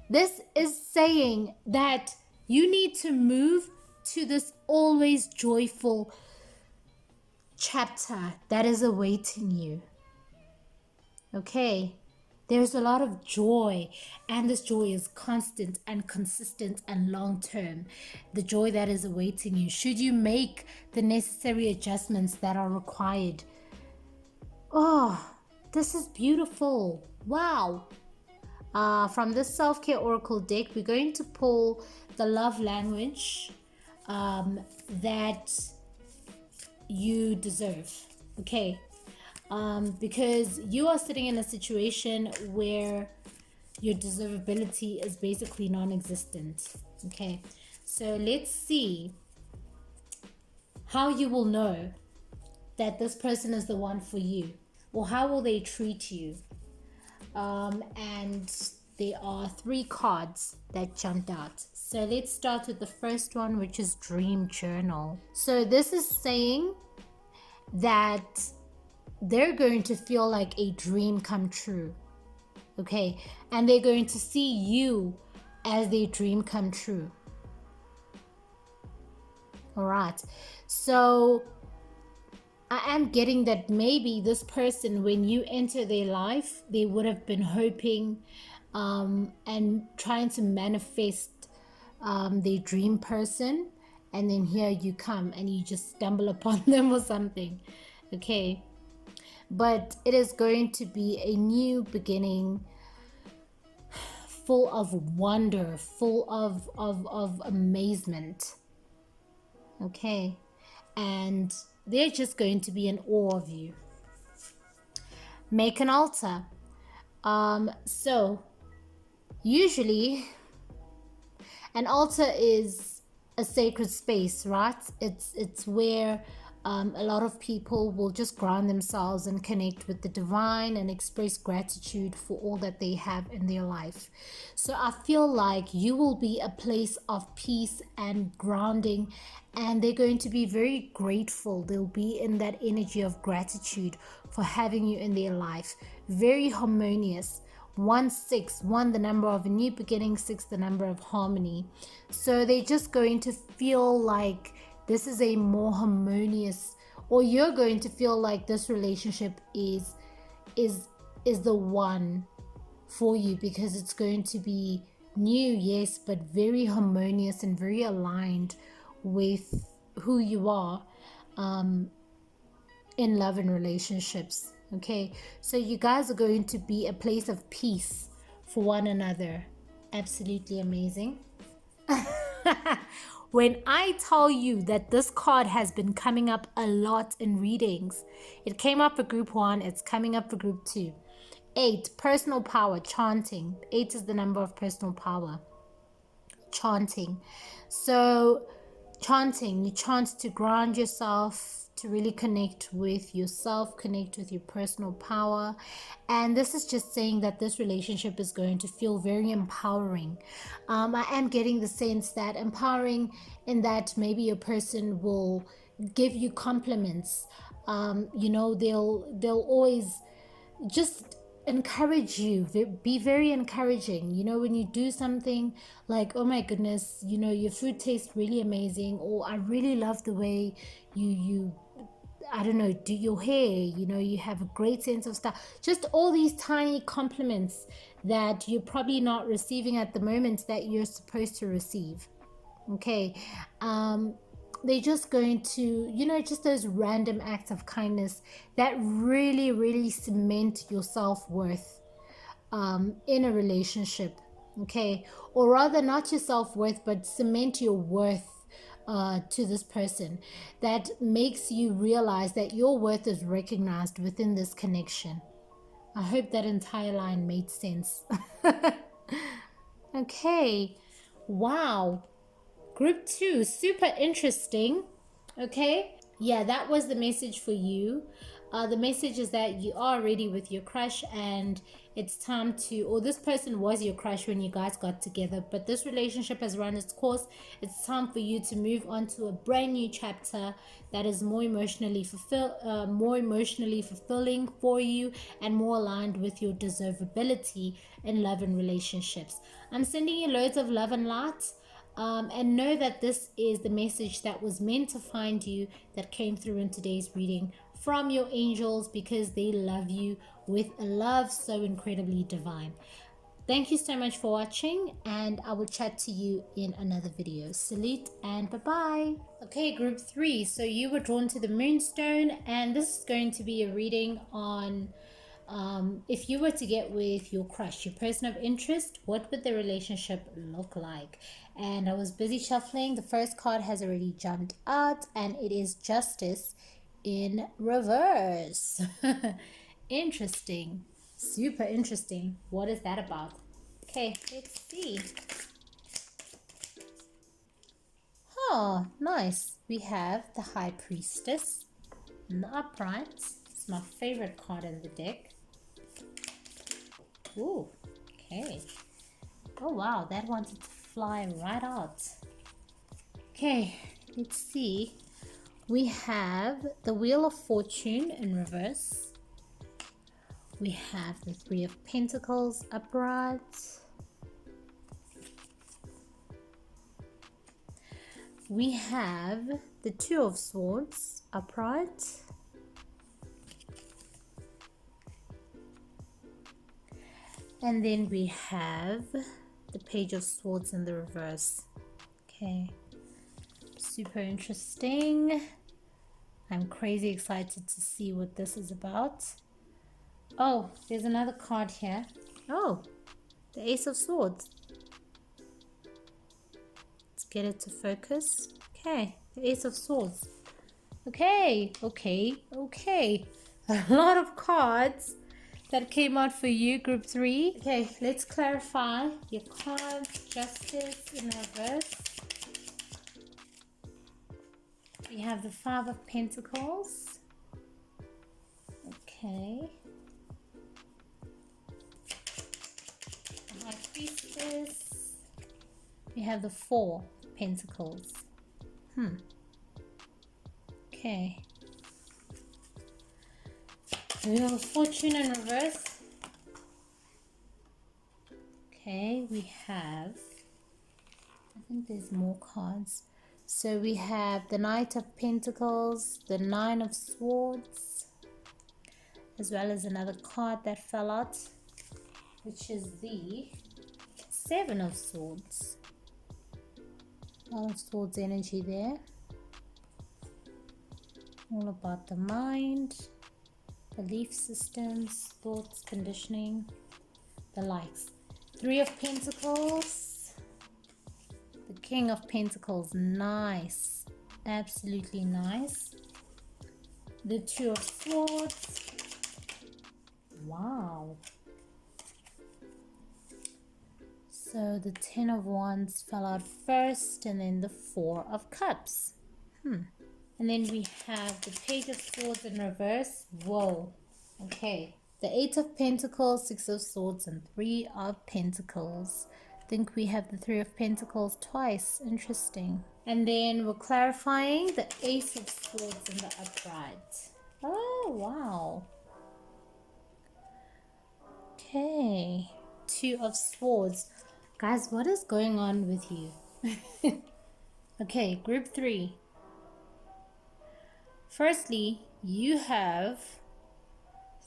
This is saying that you need to move to this always joyful chapter that is awaiting you. Okay? There's a lot of joy, and this joy is constant and consistent and long term. The joy that is awaiting you, should you make the necessary adjustments that are required. Oh, this is beautiful. Wow. From this self-care oracle deck, we're going to pull the love language that you deserve. Okay. Because you are sitting in a situation where your deservability is basically non-existent. Okay, so let's see how you will know that this person is the one for you, or how will they treat you. And there are 3 cards that jumped out. So let's start with the first one, which is Dream Journal. So this is saying that they're going to feel like a dream come true. Okay, and they're going to see you as their dream come true. All right, so I am getting that maybe this person, when you enter their life, they would have been hoping and trying to manifest their dream person, and then here you come and you just stumble upon them or something. Okay, but it is going to be a new beginning, full of wonder, full of amazement. Okay, and they're just going to be in awe of you. Make an altar. So usually an altar is a sacred space, right? It's where a lot of people will just ground themselves and connect with the divine and express gratitude for all that they have in their life. So I feel like you will be a place of peace and grounding, and they're going to be very grateful. They'll be in that energy of gratitude for having you in their life. Very harmonious. 1 6, 1 the number of a new beginning, 6 the number of harmony. So they're just going to feel like this is a more harmonious, or you're going to feel like this relationship is the one for you, because it's going to be new, yes, but very harmonious and very aligned with who you are in love and relationships. Okay, so you guys are going to be a place of peace for one another. Absolutely amazing. When I tell you that this card has been coming up a lot in readings, it came up for group 1, it's coming up for group 2. 8, personal power, chanting. 8 is the number of personal power. Chanting. So chanting, you chant to ground yourself, to really connect with yourself, connect with your personal power. And this is just saying that this relationship is going to feel very empowering. I am getting the sense that empowering in that maybe a person will give you compliments. They'll always just encourage you, be very encouraging. When you do something like, oh my goodness, your food tastes really amazing, or I really love the way you I don't know, do your hair, you have a great sense of style. Just all these tiny compliments that you're probably not receiving at the moment that you're supposed to receive. Okay. They're just going to, just those random acts of kindness that really, really cement your self-worth in a relationship. Okay. Or rather, not your self-worth, but cement your worth to this person, that makes you realize that your worth is recognized within this connection. I hope that entire line made sense. Okay. Wow. Group 2, super interesting. Okay. Yeah, that was the message for you. The message is that you are ready with your crush and it's time to, or this person was your crush when you guys got together, but this relationship has run its course. It's time for you to move on to a brand new chapter that is more emotionally fulfilling for you and more aligned with your deservability in love and relationships. I'm sending you loads of love and light. And know that this is the message that was meant to find you, that came through in today's reading from your angels, because they love you with a love so incredibly divine. Thank you so much for watching, and I will chat to you in another video. Salute and bye-bye. Okay, group 3. So you were drawn to the Moonstone, and this is going to be a reading on if you were to get with your crush, your person of interest, what would the relationship look like? And I was busy shuffling. The first card has already jumped out, and it is Justice in reverse. Interesting. Super interesting. What is that about? Okay, let's see. Oh, nice. We have the High Priestess and the Uprights. It's my favorite card in the deck. Ooh, okay. Oh wow, that wanted to fly right out. Okay, let's see. We have the Wheel of Fortune in reverse. We have the Three of Pentacles upright. We have the Two of Swords upright. And then we have the Page of Swords in the reverse. Okay, super interesting. I'm crazy excited to see what this is about. Oh, there's another card here. Oh, the Ace of Swords. Let's get it to focus. Okay, the Ace of Swords. Okay. A lot of cards that came out for you, group 3. Okay, let's clarify your cards. Justice in reverse. We have the Five of Pentacles. Okay. The High Priestess. We have the Four Pentacles. Okay. We have a Fortune in reverse. Okay, we have, I think there's more cards. So we have the Knight of Pentacles, the Nine of Swords, as well as another card that fell out, which is the Seven of Swords. A lot of swords energy there. All about the mind, belief systems, thoughts, conditioning, the likes. Three of Pentacles, the King of Pentacles, nice, absolutely nice. The Two of Swords, wow. So the Ten of Wands fell out first, and then the Four of Cups. And then we have the Page of Swords in reverse. Whoa. Okay. The Eight of Pentacles, Six of Swords, and Three of Pentacles. I think we have the Three of Pentacles twice. Interesting. And then we're clarifying the Ace of Swords in the upright. Oh, wow. Okay. Two of Swords. Guys, what is going on with you? Okay, group 3. Firstly, you have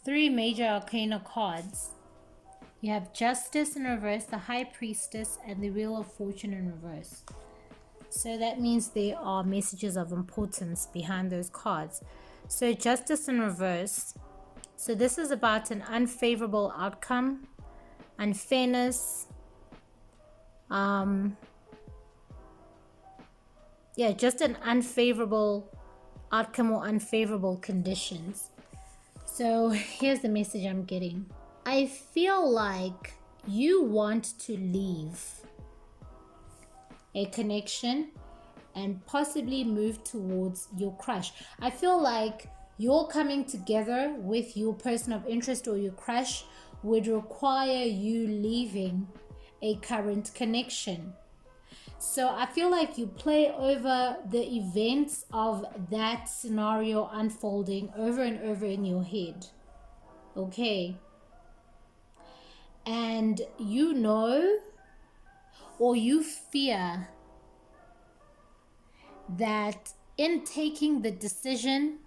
3 major arcana cards. You have Justice in reverse, the High Priestess, and the Wheel of Fortune in reverse. So that means there are messages of importance behind those cards. So Justice in reverse. So this is about an unfavorable outcome, unfairness, just an unfavorable outcome or unfavorable conditions. So here's the message I'm getting. I feel like you want to leave a connection and possibly move towards your crush. I feel like your coming together with your person of interest or your crush would require you leaving a current connection. So I feel like you play over the events of that scenario unfolding over and over in your head. Okay. And you know, or you fear that in taking the decision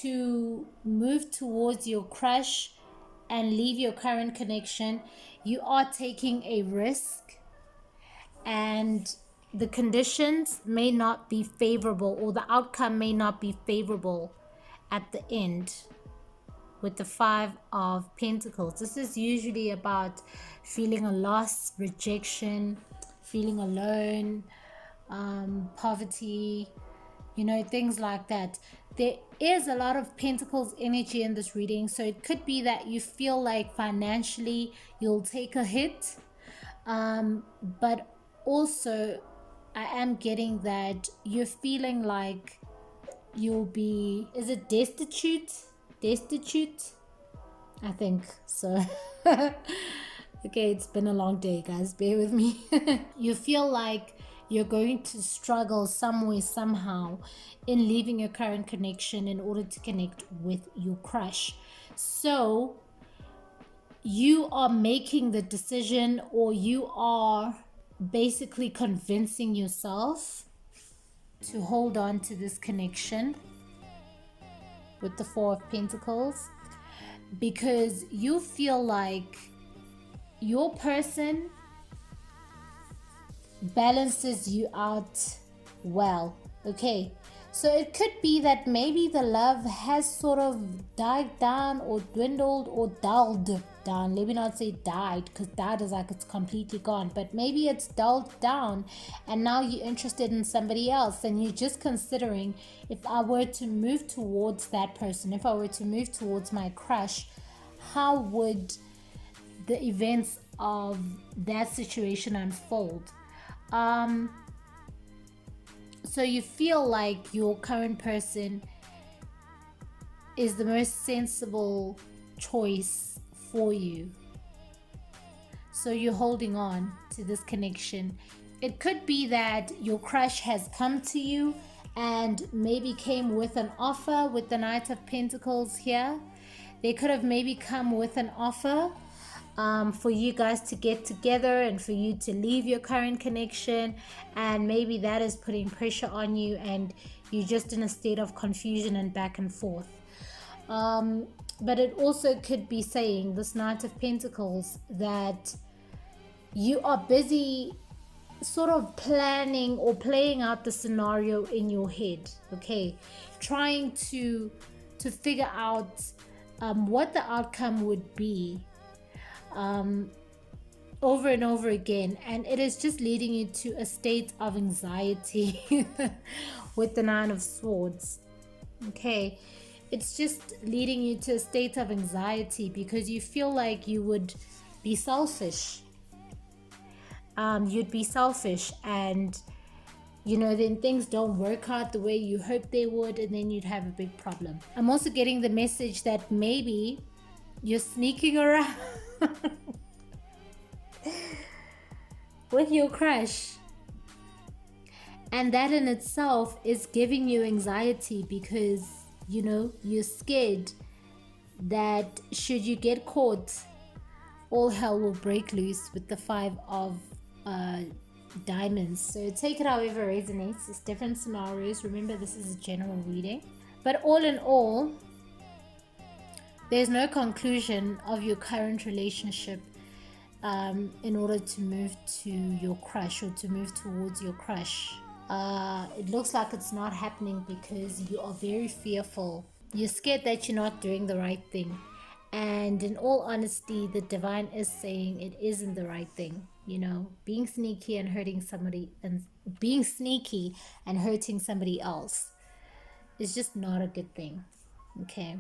to move towards your crush and leave your current connection, you are taking a risk, and the conditions may not be favorable, or the outcome may not be favorable at the end. With the Five of Pentacles, this is usually about feeling a loss, rejection, feeling alone, poverty, things like that. There is a lot of Pentacles energy in this reading, so it could be that you feel like financially you'll take a hit, but also I am getting that you're feeling like you'll be, is it destitute, I think so. Okay, it's been a long day, guys, bear with me. You feel like you're going to struggle somewhere, somehow, in leaving your current connection in order to connect with your crush. So you are making the decision, or you are basically convincing yourself to hold on to this connection with the Four of Pentacles, because you feel like your person balances you out well. Okay, so it could be that maybe the love has sort of died down or dwindled or dulled down. Let me not say died, because died is like it's completely gone, but maybe it's dulled down and now you're interested in somebody else, and you're just considering, if I were to move towards that person, if I were to move towards my crush, how would the events of that situation unfold? So you feel like your current person is the most sensible choice for you. So you're holding on to this connection. It could be that your crush has come to you and maybe came with an offer with the Knight of Pentacles here. They could have maybe come with an offer for you guys to get together and for you to leave your current connection, and maybe that is putting pressure on you and you're just in a state of confusion and back and forth. But it also could be saying, this Knight of Pentacles, that you are busy sort of planning or playing out the scenario in your head, okay, trying to figure out what the outcome would be over and over again, and it is just leading you to a state of anxiety with the Nine of Swords. Okay, it's just leading you to a state of anxiety because you feel like you would be selfish. You'd be selfish, and then things don't work out the way you hoped they would, and then you'd have a big problem. I'm also getting the message that maybe you're sneaking around with your crush, and that in itself is giving you anxiety because you're scared that should you get caught, all hell will break loose with the Five of Diamonds. So take it however resonates. It's different scenarios. Remember, this is a general reading, but all in all, there's no conclusion of your current relationship in order to move to your crush or to move towards your crush. It looks like it's not happening because you are very fearful. You're scared that you're not doing the right thing. And in all honesty, the divine is saying it isn't the right thing. Being sneaky and hurting somebody, and being sneaky and hurting somebody else is just not a good thing. Okay,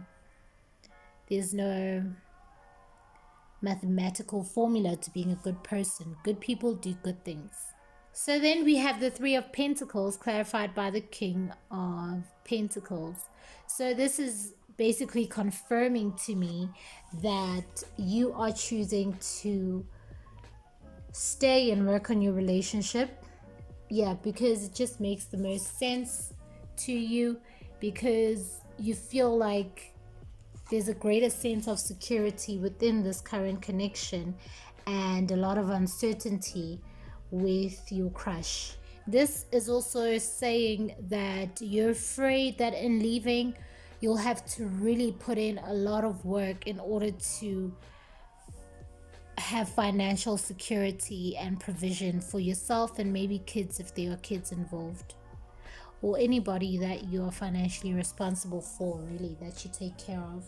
there's no mathematical formula to being a good person. Good people do good things. So then we have the Three of Pentacles clarified by the King of Pentacles. So this is basically confirming to me that you are choosing to stay and work on your relationship. Yeah, because it just makes the most sense to you, because you feel like there's a greater sense of security within this current connection and a lot of uncertainty with your crush. This is also saying that you're afraid that in leaving, you'll have to really put in a lot of work in order to have financial security and provision for yourself and maybe kids if there are kids involved, or anybody that you are financially responsible for, really, that you take care of.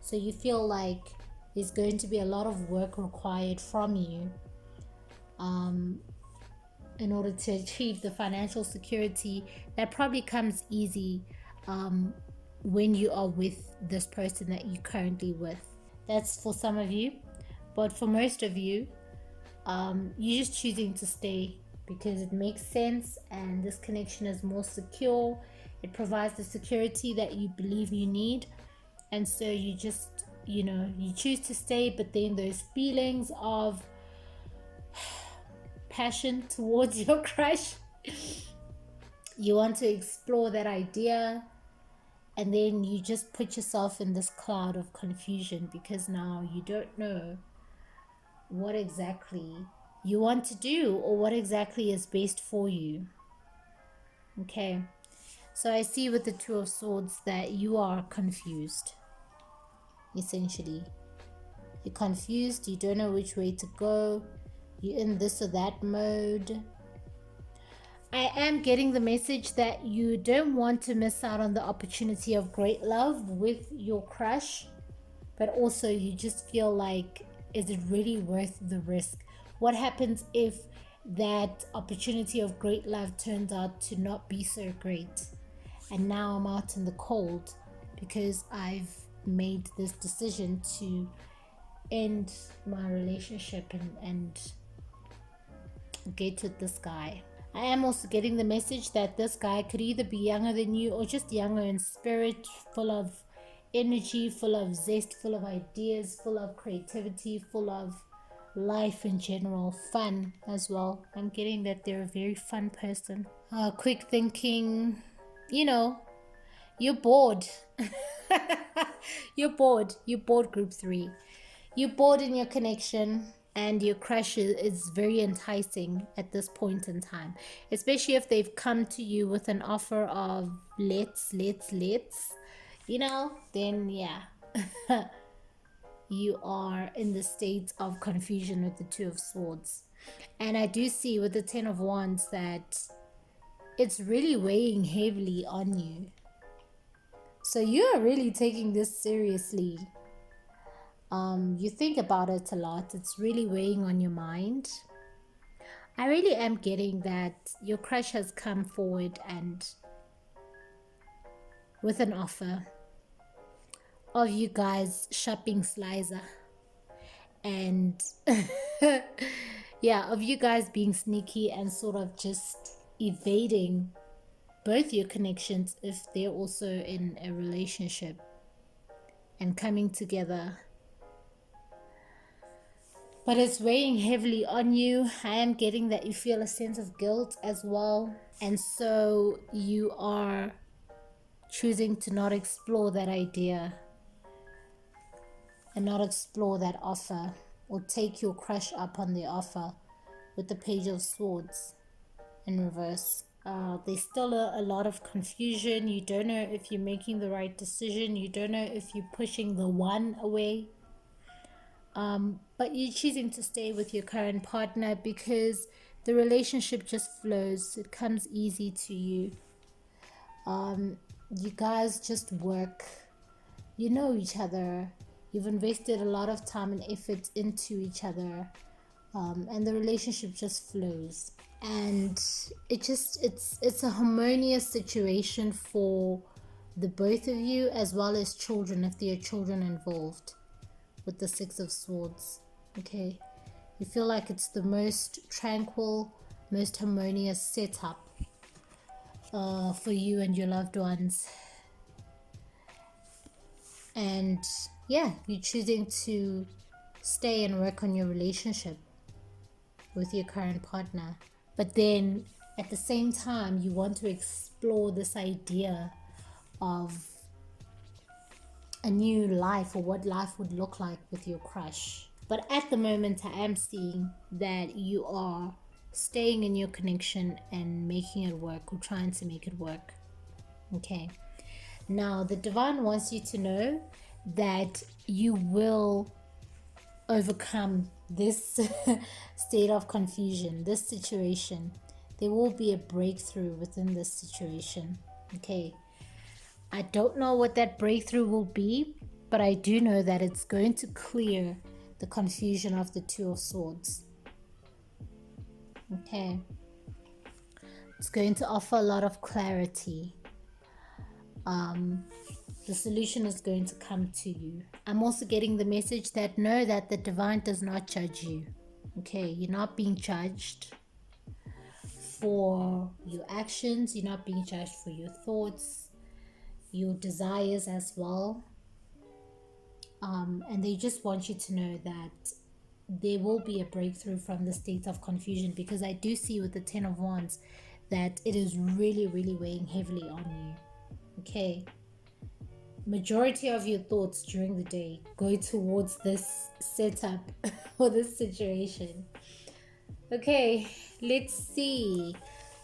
So you feel like there's going to be a lot of work required from you in order to achieve the financial security that probably comes easy when you are with this person that you're currently with. That's for some of you, but for most of you, you're just choosing to stay because it makes sense and this connection is more secure. It provides the security that you believe you need, and so you just, you choose to stay. But then those feelings of passion towards your crush, you want to explore that idea, and then you just put yourself in this cloud of confusion because now you don't know what exactly you want to do or what exactly is best for you. Okay, so I see with the Two of Swords that you are confused. Essentially, you're confused, you don't know which way to go, you're in this or that mode. I am getting the message that you don't want to miss out on the opportunity of great love with your crush, but also you just feel like, is it really worth the risk? What happens if that opportunity of great love turns out to not be so great? And now I'm out in the cold because I've made this decision to end my relationship and get with this guy. I am also getting the message that this guy could either be younger than you or just younger in spirit, full of energy, full of zest, full of ideas, full of creativity, full of life in general, fun as well. I'm getting that they're a very fun person. Quick thinking, you're bored. You're bored, group 3. You're bored in your connection, and your crush is very enticing at this point in time, especially if they've come to you with an offer of let's, then yeah. You are in the state of confusion with the Two of Swords. And I do see with the Ten of Wands that it's really weighing heavily on you. So you are really taking this seriously. You think about it a lot. It's really weighing on your mind. I really am getting that your crush has come forward and with an offer of you guys shopping slicer, and yeah, of you guys being sneaky and sort of just evading both your connections if they're also in a relationship, and coming together. But it's weighing heavily on you. I am getting that you feel a sense of guilt as well, and so you are choosing to not explore that idea and not explore that offer, or take your crush up on the offer with the Page of Swords in reverse. There's still a lot of confusion. You don't know if you're making the right decision. You don't know if you're pushing the one away. But you're choosing to stay with your current partner because the relationship just flows. It comes easy to you. You guys just work. You know each other. You've invested a lot of time and effort into each other. And the relationship just flows. And it's a harmonious situation for the both of you, as well as children if there are children involved with the Six of Swords. Okay, you feel like it's the most tranquil, most harmonious setup for you and your loved ones. And yeah, you're choosing to stay and work on your relationship with your current partner. But then at the same time, you want to explore this idea of a new life, or what life would look like with your crush. But at the moment, I am seeing that you are staying in your connection and making it work, or trying to make it work. Okay. Now, the divine wants you to know that you will overcome this state of confusion, this situation. There will be a breakthrough within this situation. Okay. I don't know what that breakthrough will be, but I do know that it's going to clear the confusion of the Two of Swords. Okay. It's going to offer a lot of clarity. The solution is going to come to you. I'm also getting the message that know that the divine does not judge you. Okay, you're not being judged for your actions. You're not being judged for your thoughts, your desires as well. And they just want you to know that there will be a breakthrough from the state of confusion, because I do see with the Ten of Wands that it is really, really weighing heavily on you. Okay. Majority of your thoughts during the day go towards this setup or this situation. Okay, let's see.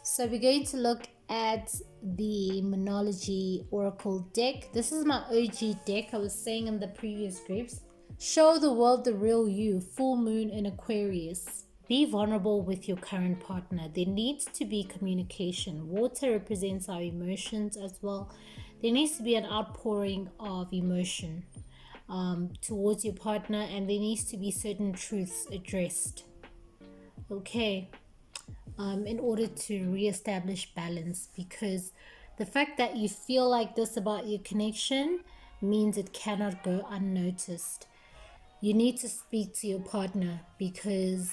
So we're going to look at the Monology Oracle deck. This is my OG deck. I was saying in the previous groups. Show the world the real you. Full moon in Aquarius. Be vulnerable with your current partner. There needs to be communication. Water represents our emotions as well. There needs to be an outpouring of emotion towards your partner, and there needs to be certain truths addressed. Okay. In order to reestablish balance, because the fact that you feel like this about your connection means it cannot go unnoticed. You need to speak to your partner, because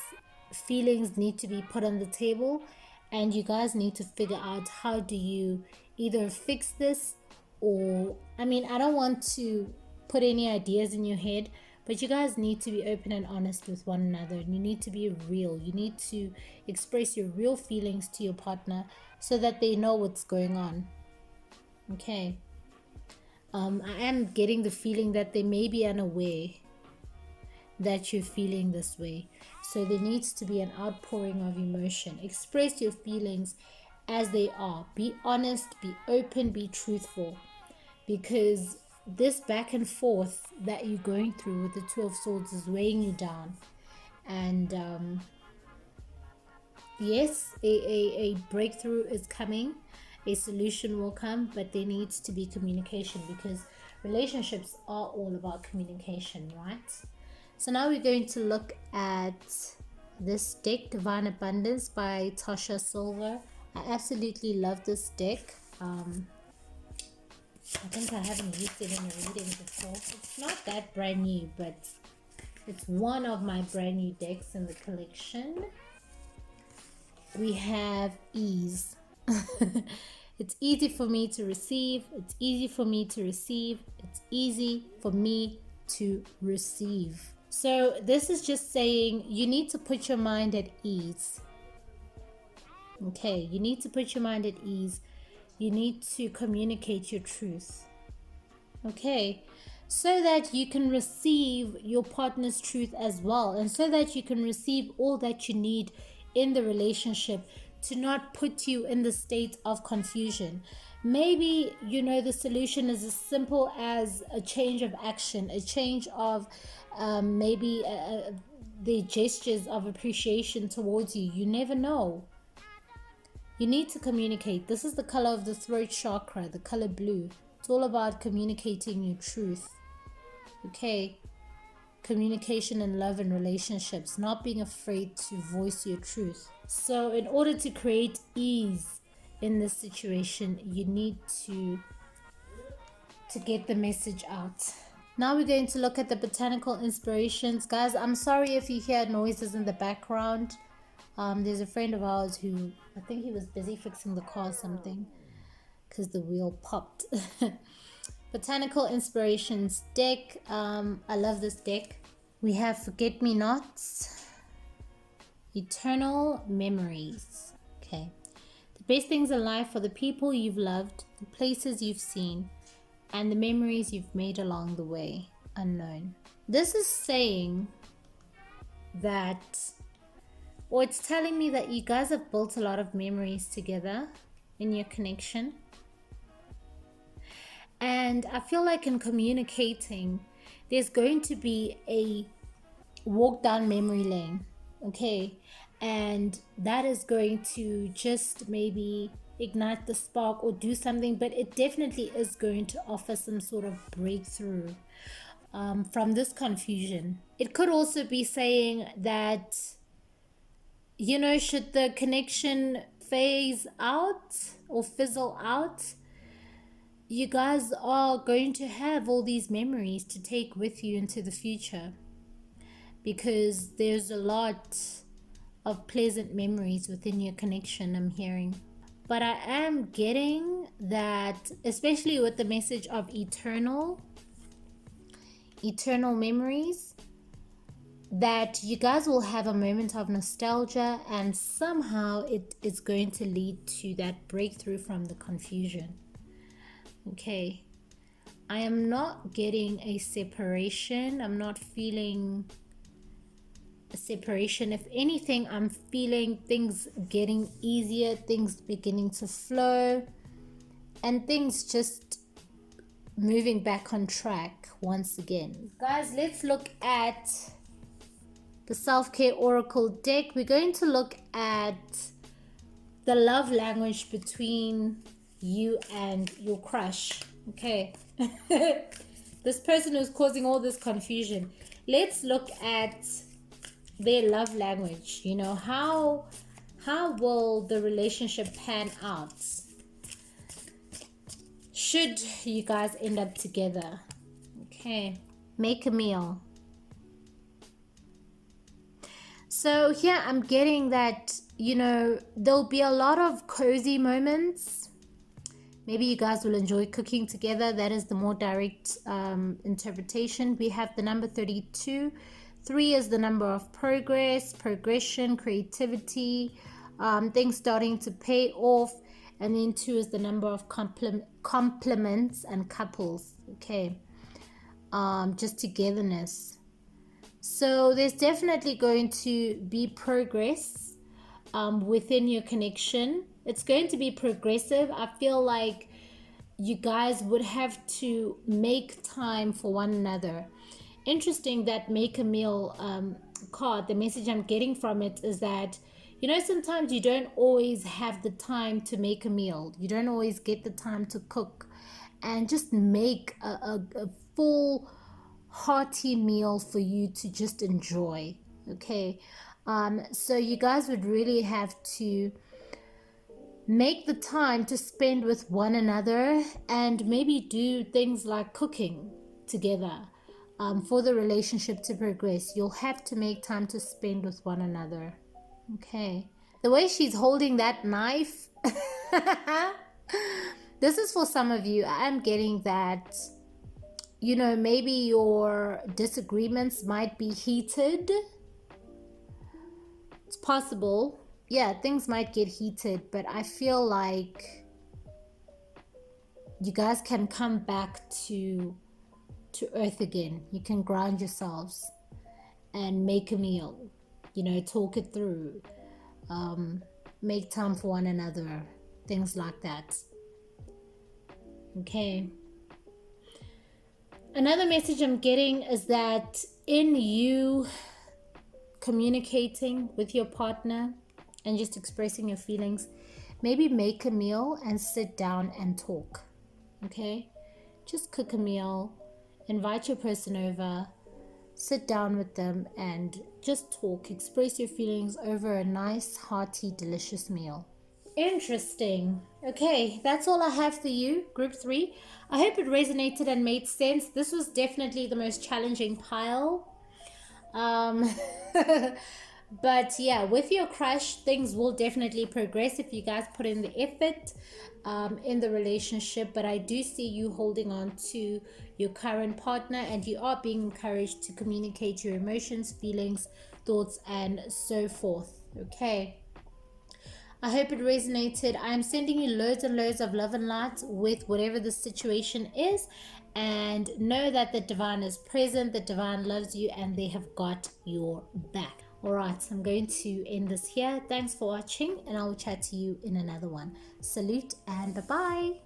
feelings need to be put on the table, and you guys need to figure out how do you either fix this, or I don't want to put any ideas in your head, but you guys need to be open and honest with one another, and you need to be real. You need to express your real feelings to your partner so that they know what's going on. Okay. I am getting the feeling that they may be unaware that you're feeling this way. So there needs to be an outpouring of emotion. Express your feelings as they are. Be honest, be open, be truthful. Because this back and forth that you're going through with the Two of Swords is weighing you down. And yes, a breakthrough is coming. A solution will come, but there needs to be communication, because relationships are all about communication, right? So now we're going to look at this deck, Divine Abundance by Tasha Silver. I absolutely love this deck. I think I haven't used it in a reading before. It's not that brand new, but it's one of my brand new decks in the collection. We have ease. It's easy for me to receive. It's easy for me to receive. It's easy for me to receive. So this is just saying you need to put your mind at ease. Okay, you need to put your mind at ease. You need to communicate your truth. Okay, so that you can receive your partner's truth as well, and so that you can receive all that you need in the relationship to not put you in the state of confusion. Maybe, the solution is as simple as a change of action, a change of maybe the gestures of appreciation towards you. You never know. You need to communicate. This is the color of the throat chakra, the color blue. It's all about communicating your truth. Okay? Communication in love and relationships, not being afraid to voice your truth. So in order to create ease in this situation, you need to to get the message out. Now we're going to look at the botanical inspirations. Guys, I'm sorry if you hear noises in the background. There's a friend of ours who, I think he was busy fixing the car or something, because the wheel popped. Botanical inspirations deck. I love this deck. We have Forget-Me-Nots, Eternal Memories. Okay. The best things in life are the people you've loved, the places you've seen, and the memories you've made along the way. Unknown. This is saying that, or it's telling me that you guys have built a lot of memories together in your connection. And I feel like in communicating, there's going to be a walk down memory lane, okay? And that is going to just maybe ignite the spark or do something, but it definitely is going to offer some sort of breakthrough from this confusion. It could also be saying that, you know, should the connection phase out or fizzle out, you guys are going to have all these memories to take with you into the future, because there's a lot of pleasant memories within your connection, I'm hearing. But I am getting that, especially with the message of eternal memories, that you guys will have a moment of nostalgia, and somehow it is going to lead to that breakthrough from the confusion. Okay, I am not getting a separation. I'm not feeling a separation. If anything, I'm feeling things getting easier, things beginning to flow, and things just moving back on track once again. Guys, let's look at the Self-Care Oracle deck. We're going to look at the love language between you and your crush. Okay. This person who's causing all this confusion. Let's look at their love language. You know, how will the relationship pan out should you guys end up together? Okay. Make a meal. So here I'm getting that, you know, there'll be a lot of cozy moments. Maybe you guys will enjoy cooking together. That is the more direct interpretation. We have the number 32. 3 is the number of progress, progression, creativity, things starting to pay off. And then 2 is the number of compliments and couples. Okay. Just togetherness. So there's definitely going to be progress within your connection. It's going to be progressive. I feel like you guys would have to make time for one another. Interesting that make a meal card. The message I'm getting from it is that, you know, sometimes you don't always have the time to make a meal. You don't always get the time to cook and just make a full hearty meal for you to just enjoy. Okay. So you guys would really have to make the time to spend with one another and maybe do things like cooking together. For the relationship to progress, you'll have to make time to spend with one another. Okay. The way she's holding that knife, this is for some of you. I'm getting that, you know, maybe your disagreements might be heated. It's possible. Yeah, things might get heated, but I feel like you guys can come back to earth again. You can ground yourselves and make a meal, you know, talk it through, make time for one another, things like that. Okay. Another message I'm getting is that in you communicating with your partner and just expressing your feelings, maybe make a meal and sit down and talk. Okay? Just cook a meal, invite your person over, sit down with them and just talk, express your feelings over a nice, hearty, delicious meal. Interesting. Okay, that's all I have for you, group 3. I hope it resonated and made sense. This was definitely the most challenging pile. Um, but yeah, with your crush, things will definitely progress if you guys put in the effort in the relationship. But I do see you holding on to your current partner, and you are being encouraged to communicate your emotions, feelings, thoughts, and so forth. Okay. I hope it resonated. I am sending you loads and loads of love and light with whatever the situation is. And know that the divine is present, the divine loves you, and they have got your back. All right, I'm going to end this here. Thanks for watching, and I will chat to you in another one. Salute and bye bye.